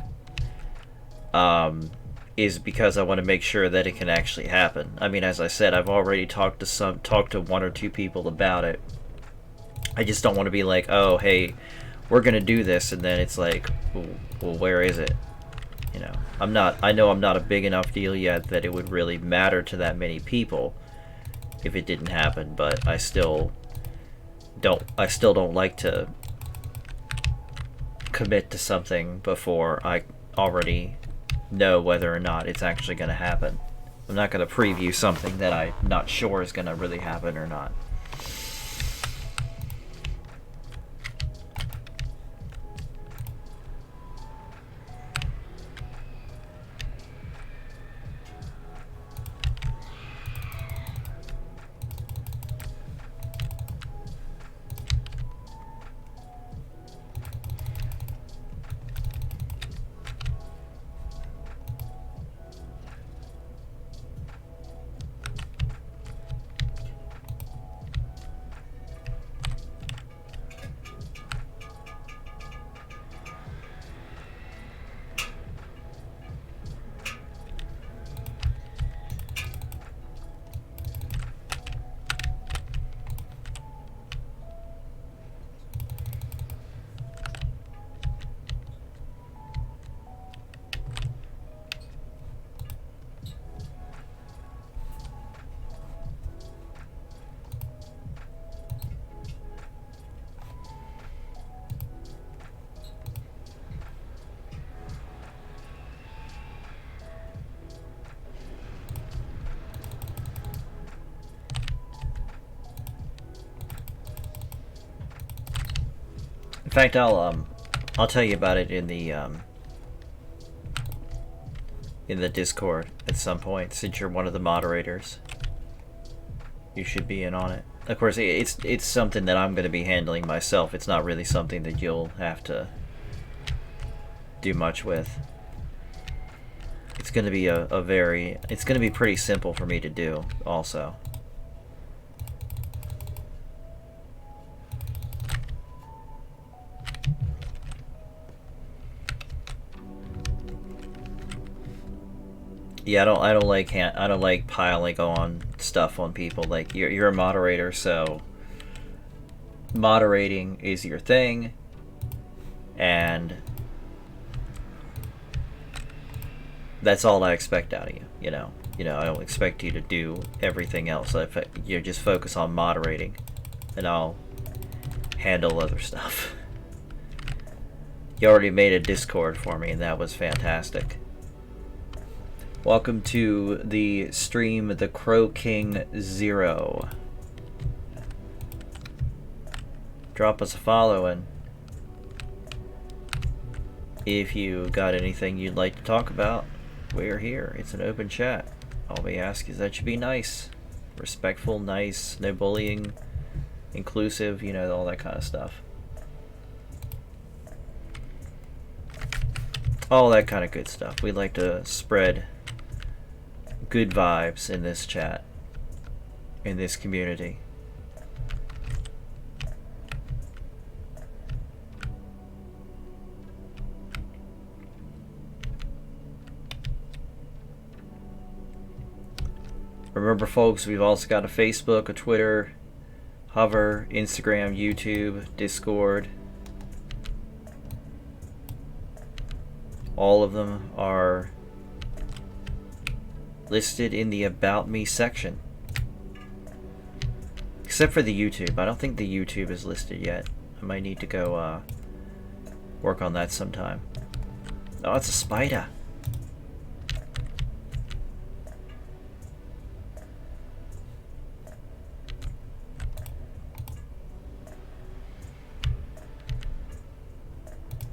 is because I want to make sure that it can actually happen. I mean, as I said, I've already talked to one or two people about it. I just don't want to be like, oh, hey, we're gonna do this, and then it's like, well, where is it? You know, I know I'm not a big enough deal yet that it would really matter to that many people if it didn't happen, but I still don't like to commit to something before I already know whether or not it's actually going to happen. I'm not going to preview something that I'm not sure is going to really happen or not. fact, I'll tell you about it in the Discord at some point, since you're one of the moderators. You should be in on it. Of course, it's something that I'm going to be handling myself. It's not really something that you'll have to do much with. It's going to be it's going to be pretty simple for me to do also. Yeah, I don't like piling on stuff on people. Like, you're a moderator, so moderating is your thing, and that's all I expect out of you. You know, I don't expect you to do everything else. You just focus on moderating, and I'll handle other stuff. You already made a Discord for me, and that was fantastic. Welcome to the stream, The Crow King 0. Drop us a follow, and if you got anything you'd like to talk about, we're here. It's an open chat. All we ask is that you be nice, respectful, nice, no bullying, inclusive, you know, all that kind of stuff. All that kind of good stuff. We like to spread good vibes in this chat, in this community. Remember, folks, we've also got a Facebook, a Twitter, Hover, Instagram, YouTube, Discord. All of them are listed in the About Me section. Except for the YouTube. I don't think the YouTube is listed yet. I might need to go work on that sometime. Oh, it's a spider.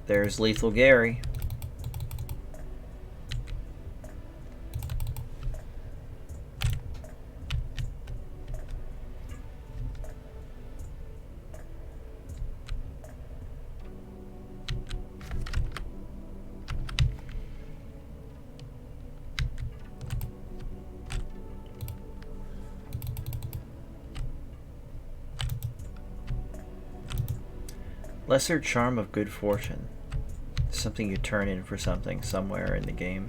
There's Lethal Gary. Lesser Charm of Good Fortune. Something you turn in for something somewhere in the game.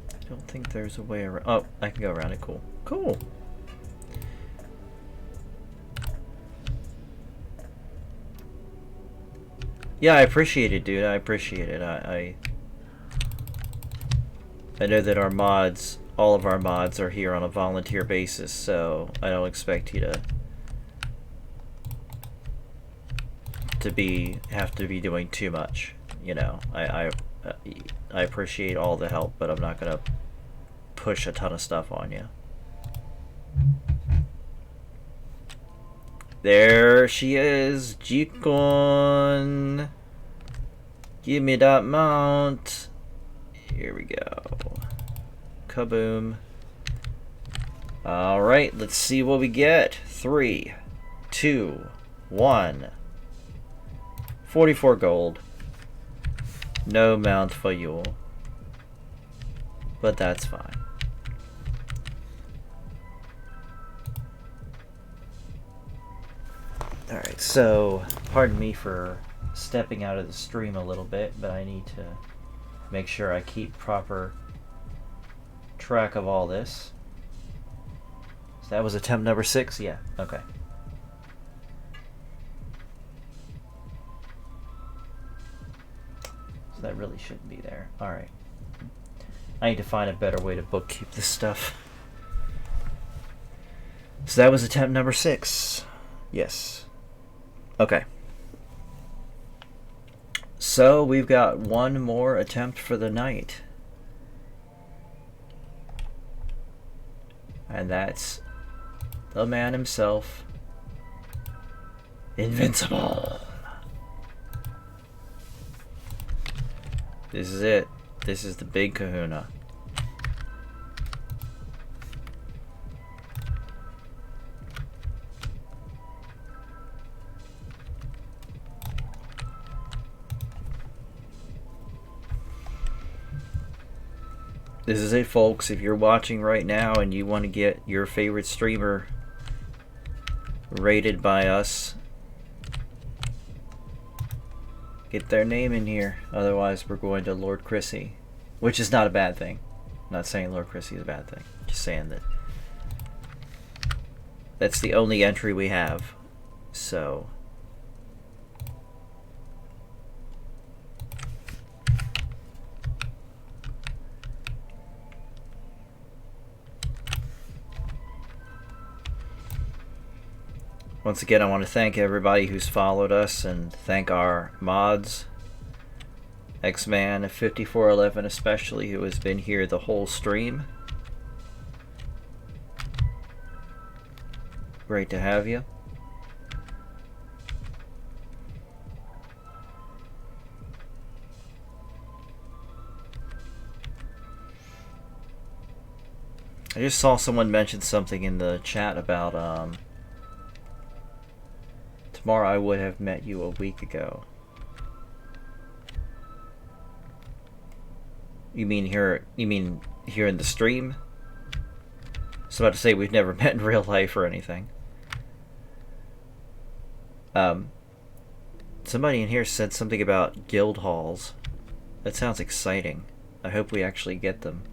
I don't think there's a way around. Oh, I can go around it. Cool. Cool. Yeah, I appreciate it, dude. I appreciate it. I know that our mods, all of our mods, are here on a volunteer basis, so I don't expect you to have to be doing too much. You know, I appreciate all the help, but I'm not gonna push a ton of stuff on you. There she is, Jikon. Give me that mount. Here we go. Kaboom. Alright, let's see what we get. 3, 2, 1. 44 gold. No mount for you. But that's fine. Alright, so pardon me for stepping out of the stream a little bit, but I need to make sure I keep proper track of all this. So that was attempt number 6? Yeah, okay. So that really shouldn't be there. Alright. I need to find a better way to bookkeep this stuff. So that was attempt number 6. Yes. Okay. So we've got one more attempt for the night. And that's the man himself, Invincible. This is it. This is the big kahuna. This is it, folks. If you're watching right now and you want to get your favorite streamer rated by us, get their name in here. Otherwise, we're going to Lord Chrissy, which is not a bad thing. I'm not saying Lord Chrissy is a bad thing. Just saying that that's the only entry we have. So once again, I want to thank everybody who's followed us and thank our mods, X-Man 5411 especially, who has been here the whole stream. Great to have you. I just saw someone mention something in the chat about tomorrow I would have met you a week ago. You mean here in the stream? I was about to say we've never met in real life or anything. Somebody in here said something about guild halls. That sounds exciting. I hope we actually get them.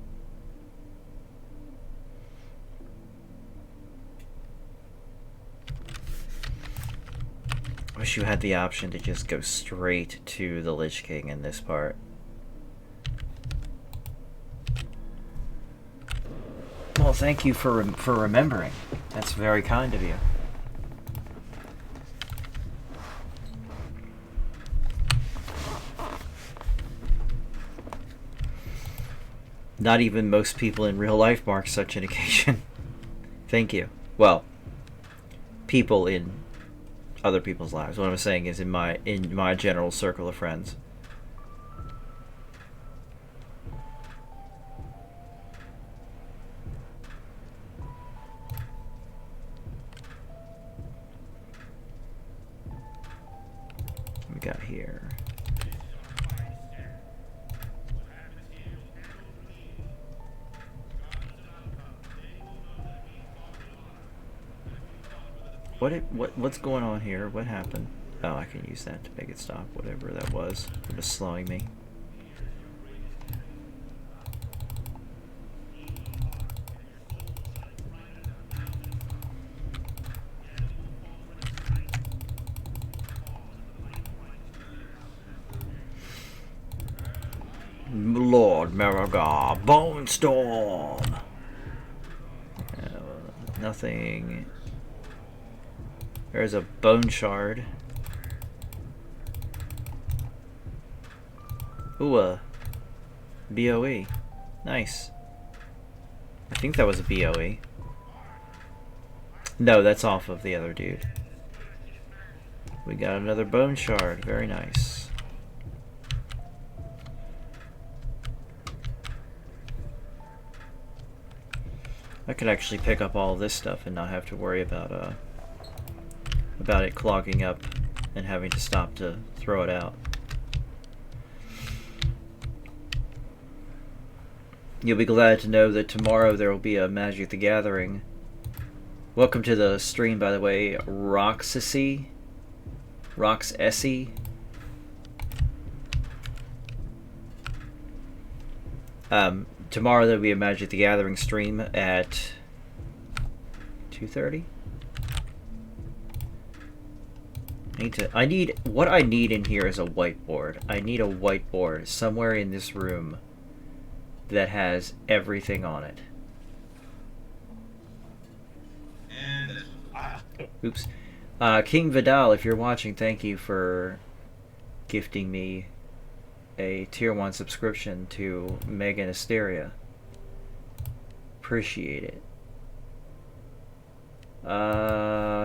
Wish you had the option to just go straight to the Lich King in this part. Well, thank you for remembering. That's very kind of you. Not even most people in real life mark such an occasion. Thank you. Well, people in other people's lives. What I'm saying is in my general circle of friends. What we got here? What's going on here? What happened? Oh, I can use that to make it stop, whatever that was. It was slowing me. Lord Marigar, Bone Storm. Nothing. There's a bone shard. Ooh, a BOE. Nice. I think that was a BOE. No, that's off of the other dude. We got another bone shard. Very nice. I could actually pick up all this stuff and not have to worry about it clogging up and having to stop to throw it out. You'll be glad to know that tomorrow there will be a Magic the Gathering. Welcome to the stream, by the way, Roxessie. Tomorrow there'll be a Magic the Gathering stream at 2:30. What I need in here is a whiteboard. I need a whiteboard somewhere in this room that has everything on it. Oops. King Vidal, if you're watching, thank you for gifting me a tier 1 subscription to Megan Asteria. Appreciate it.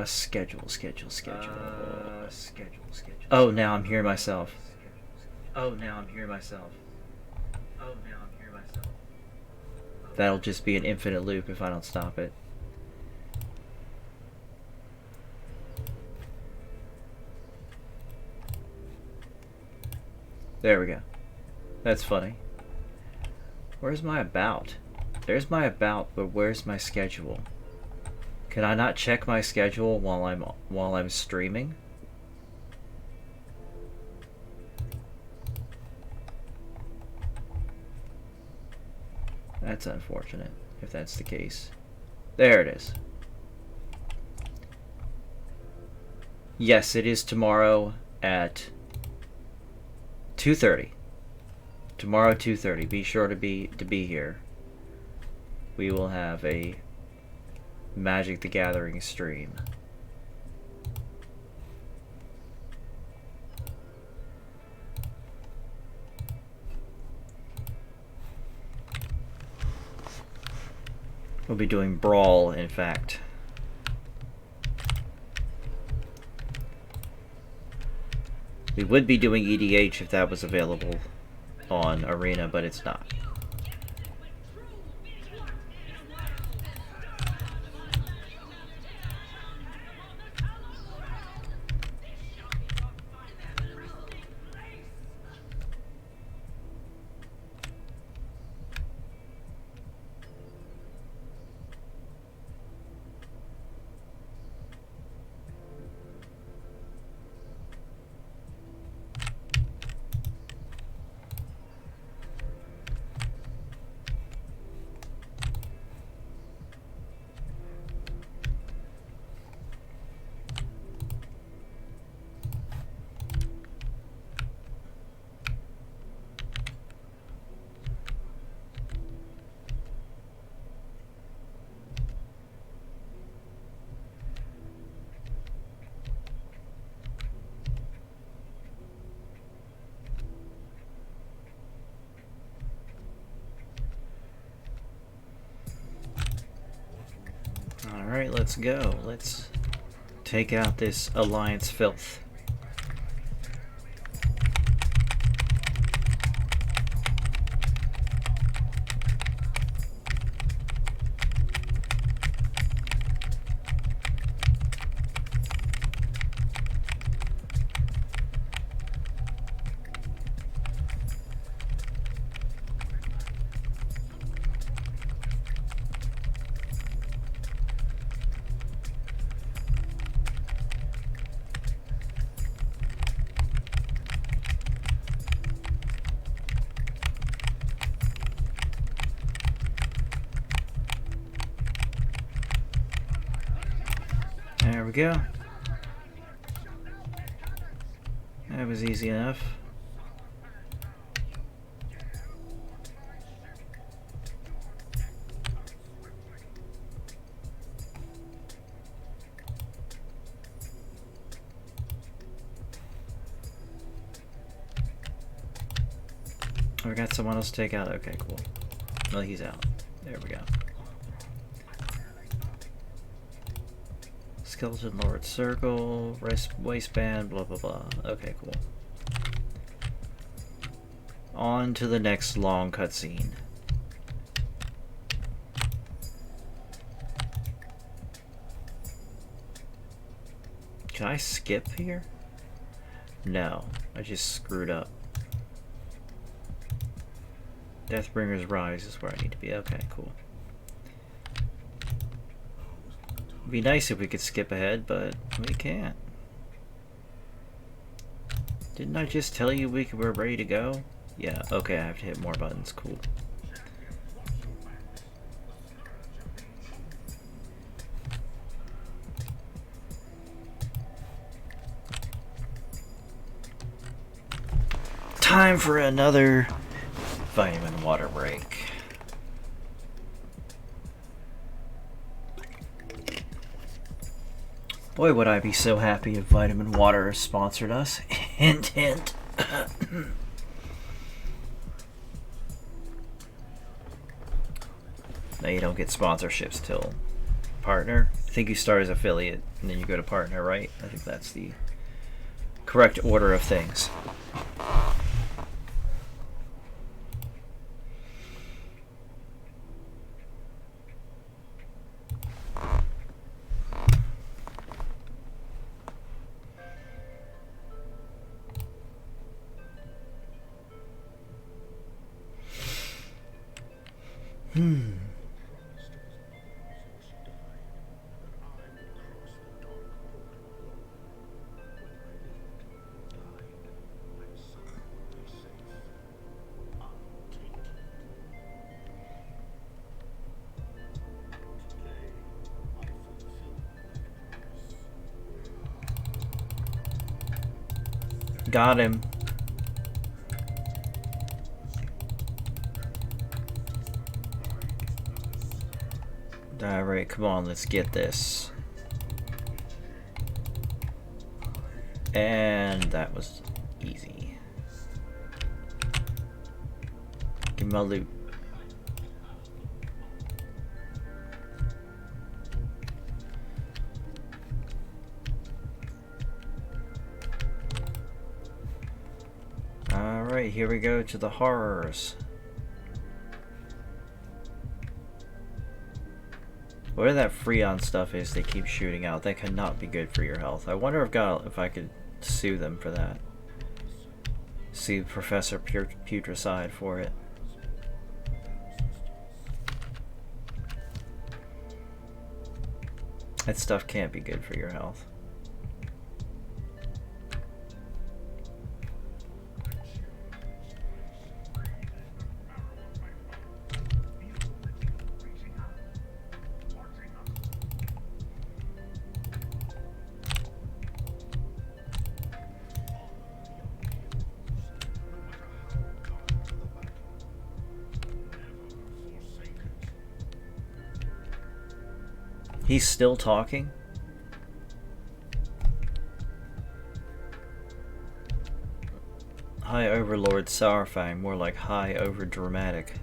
Schedule. Oh, now I'm hearing myself. That'll just be an infinite loop if I don't stop it. There we go. That's funny. Where's my about? There's my about, but where's my schedule? Can I not check my schedule while I'm streaming? That's unfortunate, if that's the case. There it is. Yes, it is tomorrow at 2:30. Tomorrow 2:30. Be sure to be here. We will have a Magic the Gathering stream. We'll be doing Brawl, in fact. We would be doing EDH if that was available on Arena, but it's not. Alright, let's go. Let's take out this Alliance filth. There we go. That was easy enough. We got someone else to take out. Okay, cool. Well, he's out. There we go. Skeleton Lord Circle, waistband, blah blah blah. Okay, cool. On to the next long cutscene. Can I skip here? No, I just screwed up. Deathbringer's Rise is where I need to be. Okay, cool. It'd be nice if we could skip ahead, but we can't. Didn't I just tell you we're ready to go? Yeah, okay, I have to hit more buttons. Cool. Time for another vitamin water break. Boy, would I be so happy if Vitamin Water sponsored us. Hint, hint. No, you don't get sponsorships till partner. I think you start as affiliate and then you go to partner, right? I think that's the correct order of things. Got him. Alright, come on, let's get this. And that was easy. Give me my loot. Alright, here we go to the horrors. Whatever that Freon stuff is they keep shooting out, that cannot be good for your health. I wonder if I could sue them for that. Sue Professor Putricide for it. That stuff can't be good for your health. He's still talking? High Overlord Sourfang, more like high over dramatic.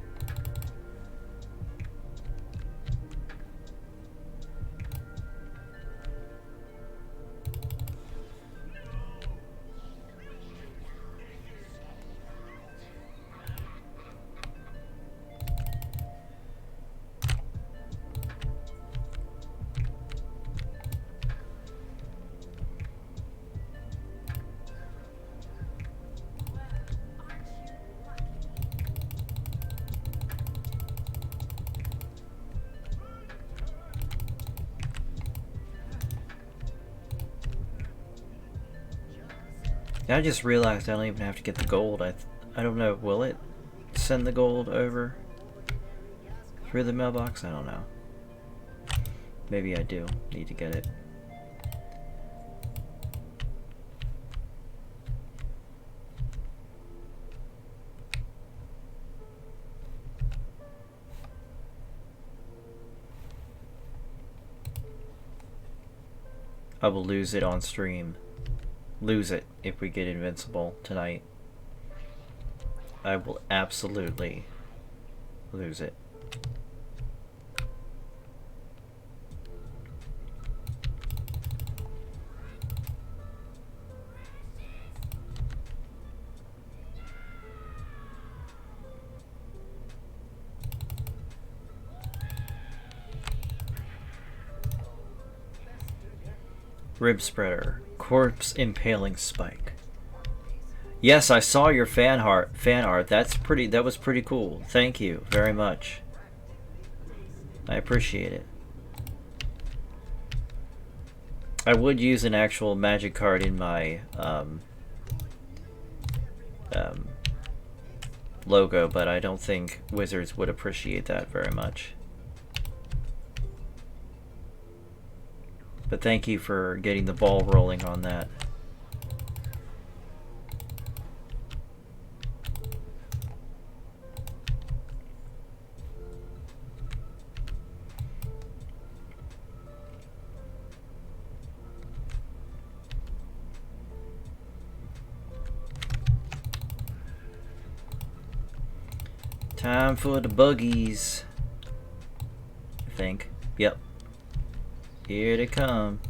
I just realized I don't even have to get the gold. I don't know, will it send the gold over through the mailbox? I don't know. Maybe I do need to get it. I will lose it on stream. Lose it if we get invincible tonight. I will absolutely lose it. Rib spreader. Corpse impaling spike. Yes, I saw your fan art. That was pretty cool. Thank you very much. I appreciate it. I would use an actual magic card in my logo, but I don't think Wizards would appreciate that very much. But thank you for getting the ball rolling on that. Time for the buggies. I think. Yep. Here they come.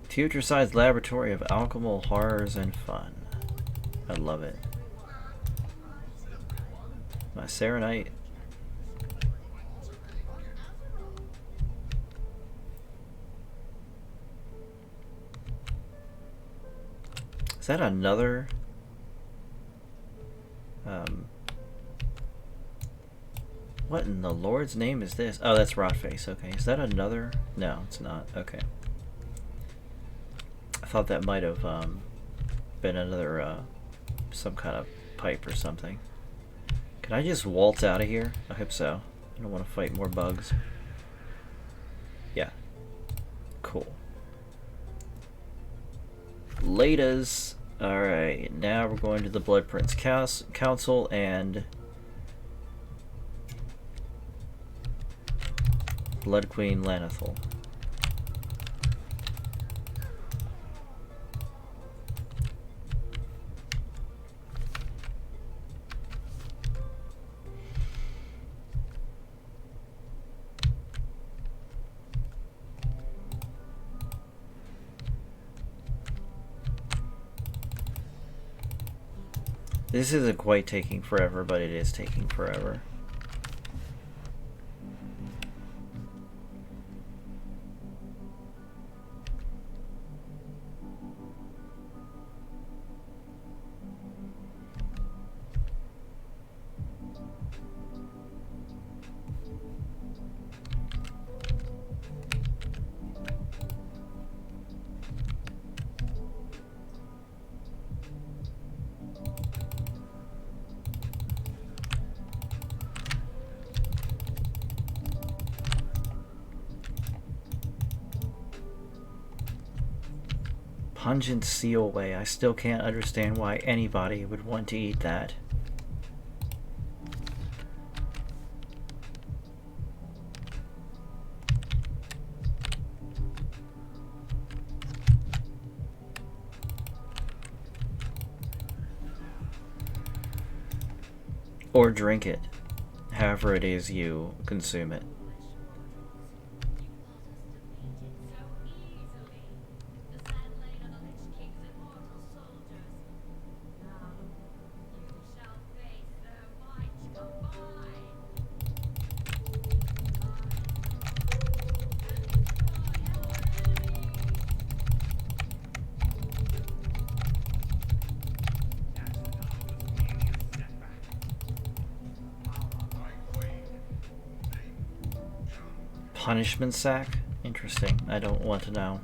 Future-sized laboratory of alchemical horrors and fun. I love it. My Serenite. Is that another? What in the Lord's name is this? Oh, that's Rotface. Okay, is that another? No, it's not. Okay. I thought that might have been another, some kind of pipe or something. Can I just waltz out of here? I hope so. I don't want to fight more bugs. Yeah. Cool. Laters. Alright, now we're going to the Blood Prince Council and Blood Queen Lanethal. This isn't quite taking forever, but it is taking forever. Pungent seal whey. I still can't understand why anybody would want to eat that. Or drink it, however it is you consume it. Punishment sack? Interesting. I don't want to know.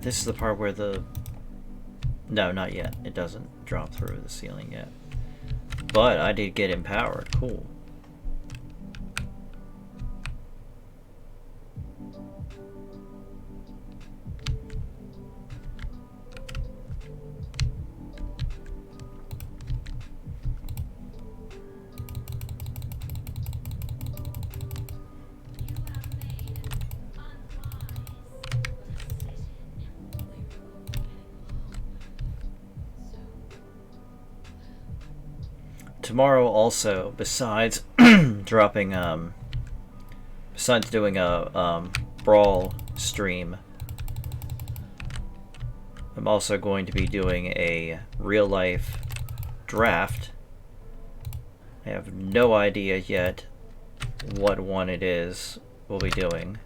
This is the part where the... No, not yet. It doesn't drop through the ceiling yet. But I did get empowered. Cool. Tomorrow also, besides dropping, besides doing a Brawl stream, I'm also going to be doing a real-life draft. I have no idea yet what one it is we'll be doing,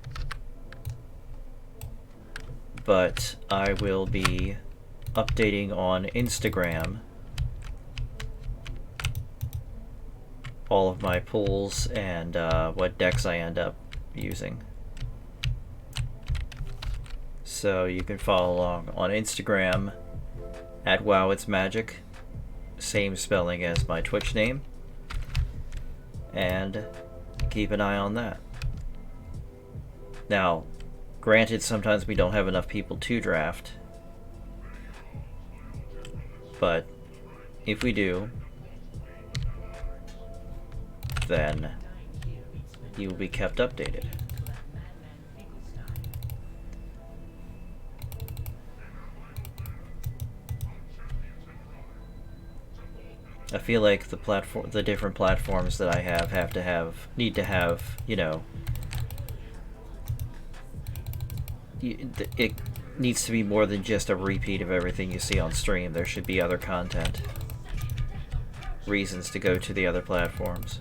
but I will be updating on Instagram all of my pulls and what decks I end up using. So you can follow along on Instagram at WowIt'sMagic, same spelling as my Twitch name, and keep an eye on that. Now, granted, sometimes we don't have enough people to draft, but if we do, then you will be kept updated. I feel like the different platforms that I need to have, you know, it needs to be more than just a repeat of everything you see on stream. There should be other content, reasons to go to the other platforms.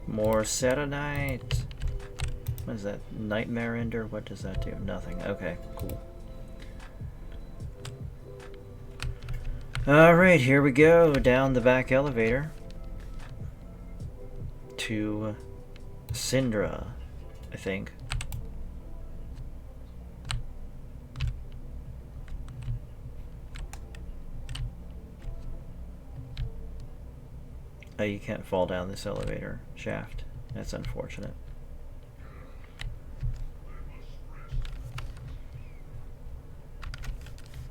More Saturnight. What is that? Nightmare Ender? What does that do? Nothing. Okay, cool. Alright, here we go. Down the back elevator. To Syndra, I think. Oh, you can't fall down this elevator shaft. That's unfortunate.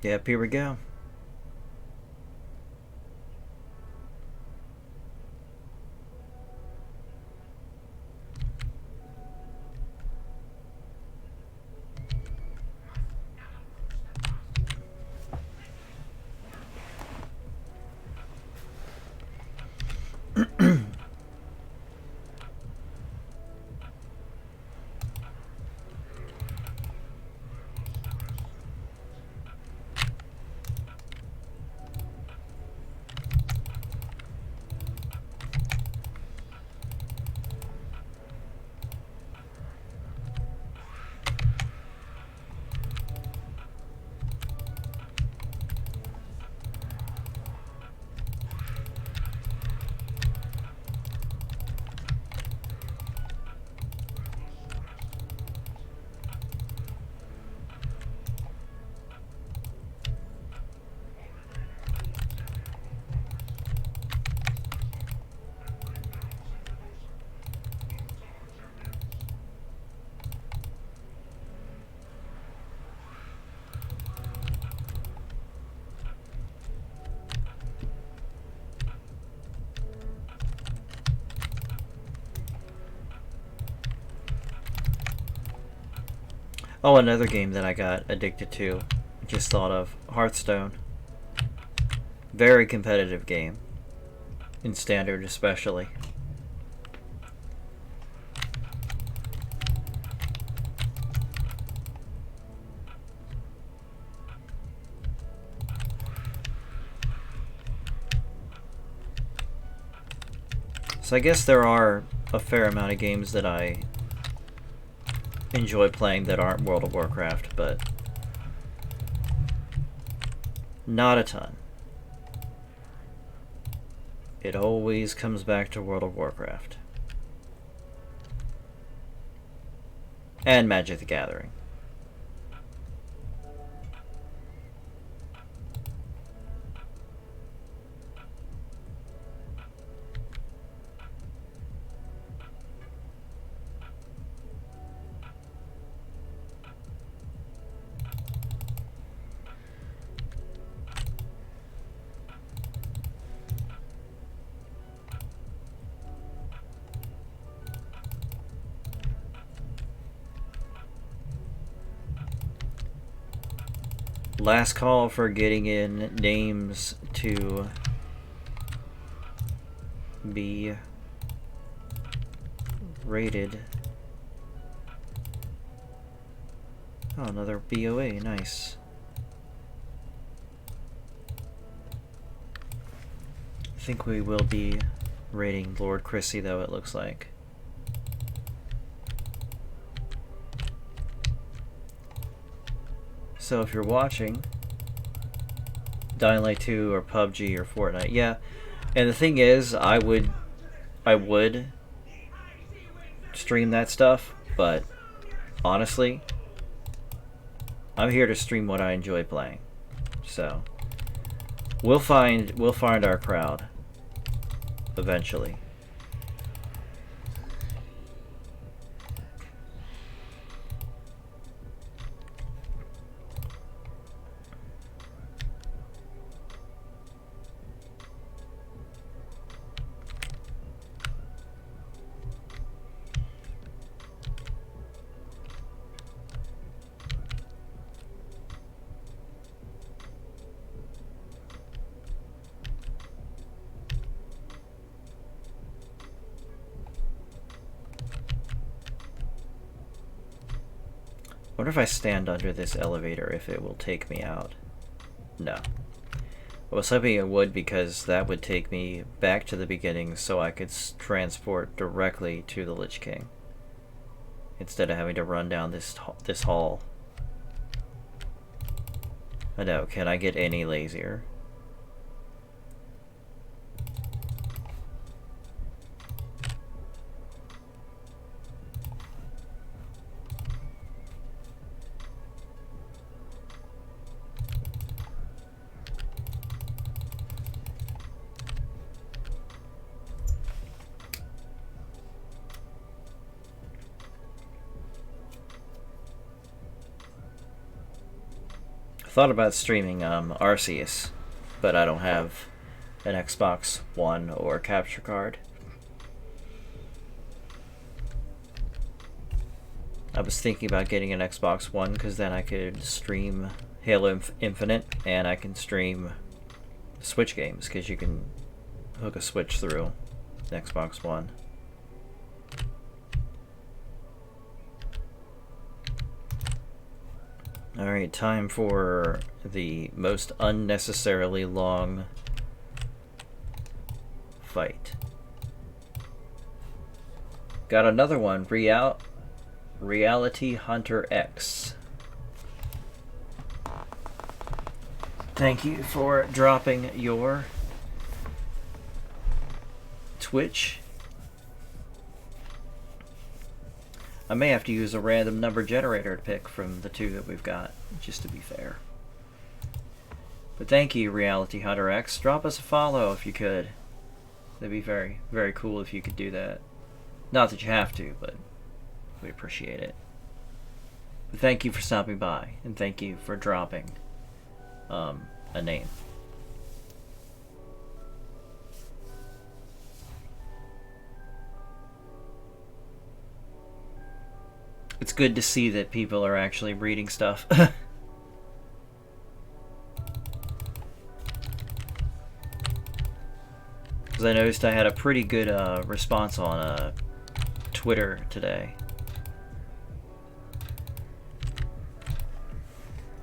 Yep, here we go. Oh, another game that I got addicted to. Just thought of. Hearthstone. Very competitive game. In Standard especially. So I guess there are a fair amount of games that I enjoy playing that aren't World of Warcraft, but not a ton. It always comes back to World of Warcraft. and Magic the Gathering. Last call for getting in names to be rated. Oh, another BOA, nice. I think we will be rating Lord Chrissy, though, it looks like. So if you're watching Dying Light 2 or PUBG or Fortnite, yeah. And the thing is, I would stream that stuff, but honestly, I'm here to stream what I enjoy playing. So we'll find our crowd eventually. I wonder if I stand under this elevator if it will take me out. No. I was hoping it would, because that would take me back to the beginning so I could transport directly to the Lich King instead of having to run down this hall. I know, can I get any lazier? Thought about streaming Arceus, but I don't have an Xbox One or capture card. I was thinking about getting an Xbox One because then I could stream Halo Infinite, and I can stream Switch games because you can hook a Switch through the Xbox One. Alright, time for the most unnecessarily long fight. Got another one, Reality Hunter X. Thank you for dropping your Twitch. I may have to use a random number generator to pick from the two that we've got, just to be fair. But thank you, Reality Hunter X. Drop us a follow if you could. That'd be very, very cool if you could do that. Not that you have to, but we appreciate it. But thank you for stopping by, and thank you for dropping a name. It's good to see that people are actually reading stuff. Because I noticed I had a pretty good response on Twitter today.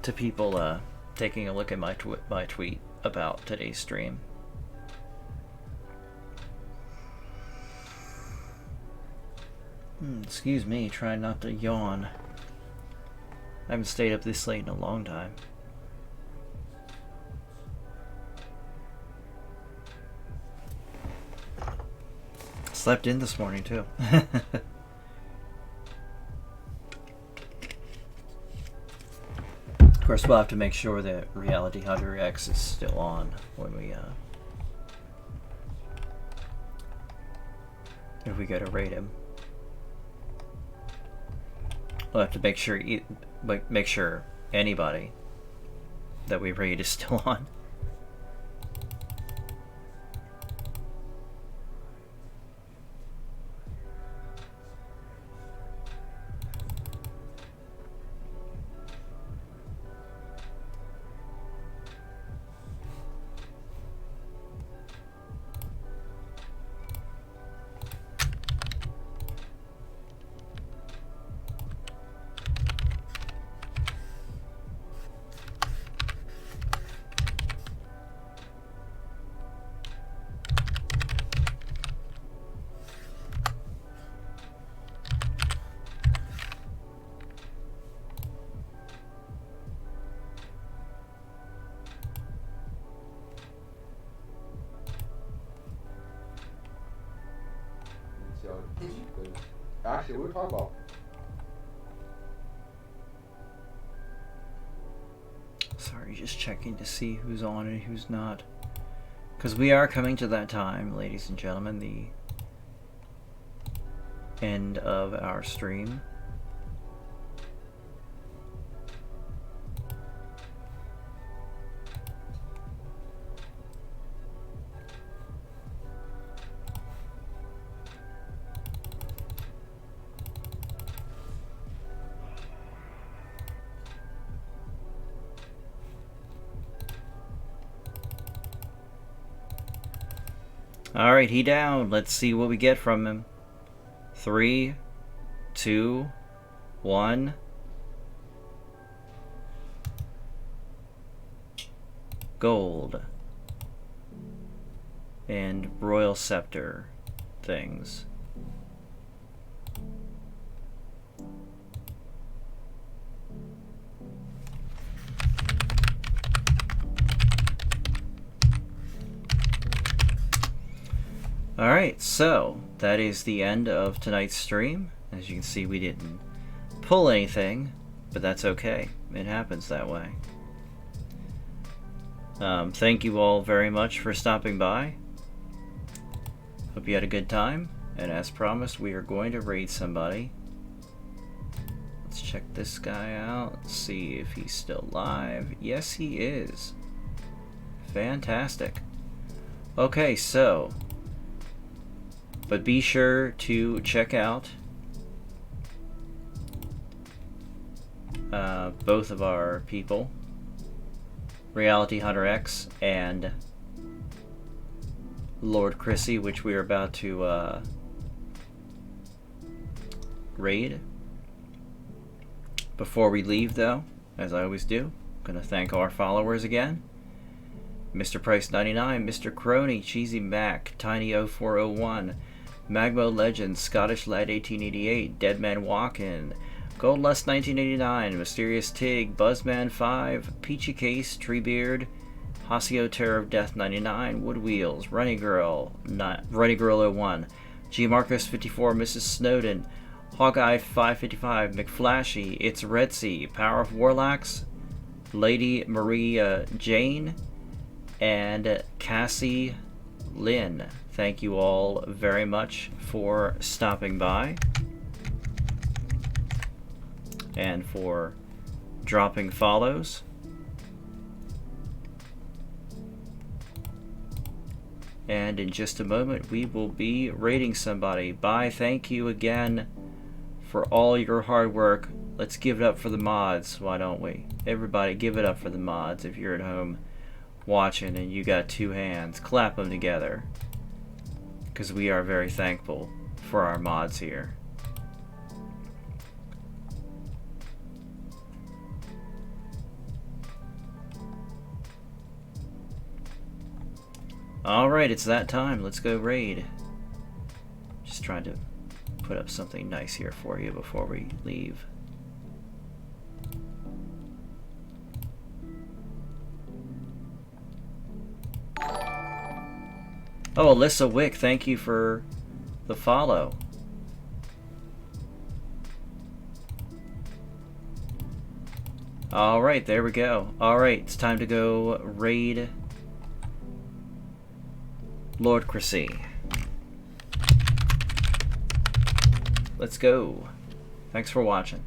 To people taking a look at my tweet about today's stream. Excuse me, trying not to yawn. I haven't stayed up this late in a long time. Slept in this morning too. course, we'll have to make sure that Reality Hunter X is still on when we if we go to raid him. We'll have to make sure anybody that we raid is still on. Actually, we were talking about. Sorry, just checking to see who's on and who's not. Because we are coming to that time, ladies and gentlemen, the end of our stream. Alright, he down. Let's see what we get from him. 3, 2, 1. Gold. And Royal Scepter things. Alright, so that is the end of tonight's stream. As you can see, we didn't pull anything, but that's okay. It happens that way. Thank you all very much for stopping by. Hope you had a good time. And as promised, we are going to raid somebody. Let's check this guy out. See if he's still live. Yes, he is. Fantastic. Okay, so... but be sure to check out both of our people, Reality Hunter X and Lord Chrissy, which we are about to raid. Before we leave, though, as I always do, I'm going to thank our followers again. Mr. Price 99, Mr. Crony, Cheesy Mac, Tiny 0401, Magmo Legend, Scottish Lad 1888, Deadman Walkin', Goldlust 1989, Mysterious Tig, Buzzman 5, Peachy Case, Treebeard, Hasio Terror of Death 99, Wood Wheels, Runny Girl 01, G Marcus 54, Mrs. Snowden, Hawkeye 555, McFlashy, It's Red Sea, Power of Warlocks, Lady Maria Jane, and Cassie Lynn. Thank you all very much for stopping by and for dropping follows. And in just a moment, we will be raiding somebody. Bye. Thank you again for all your hard work. Let's give it up for the mods, why don't we? Everybody give it up for the mods. If you're at home watching and you got two hands, clap them together. Because we are very thankful for our mods here. Alright, it's that time. Let's go raid. Just trying to put up something nice here for you before we leave. Oh, Alyssa Wick, thank you for the follow. Alright, there we go. Alright, it's time to go raid Lord Chrissy. Let's go. Thanks for watching.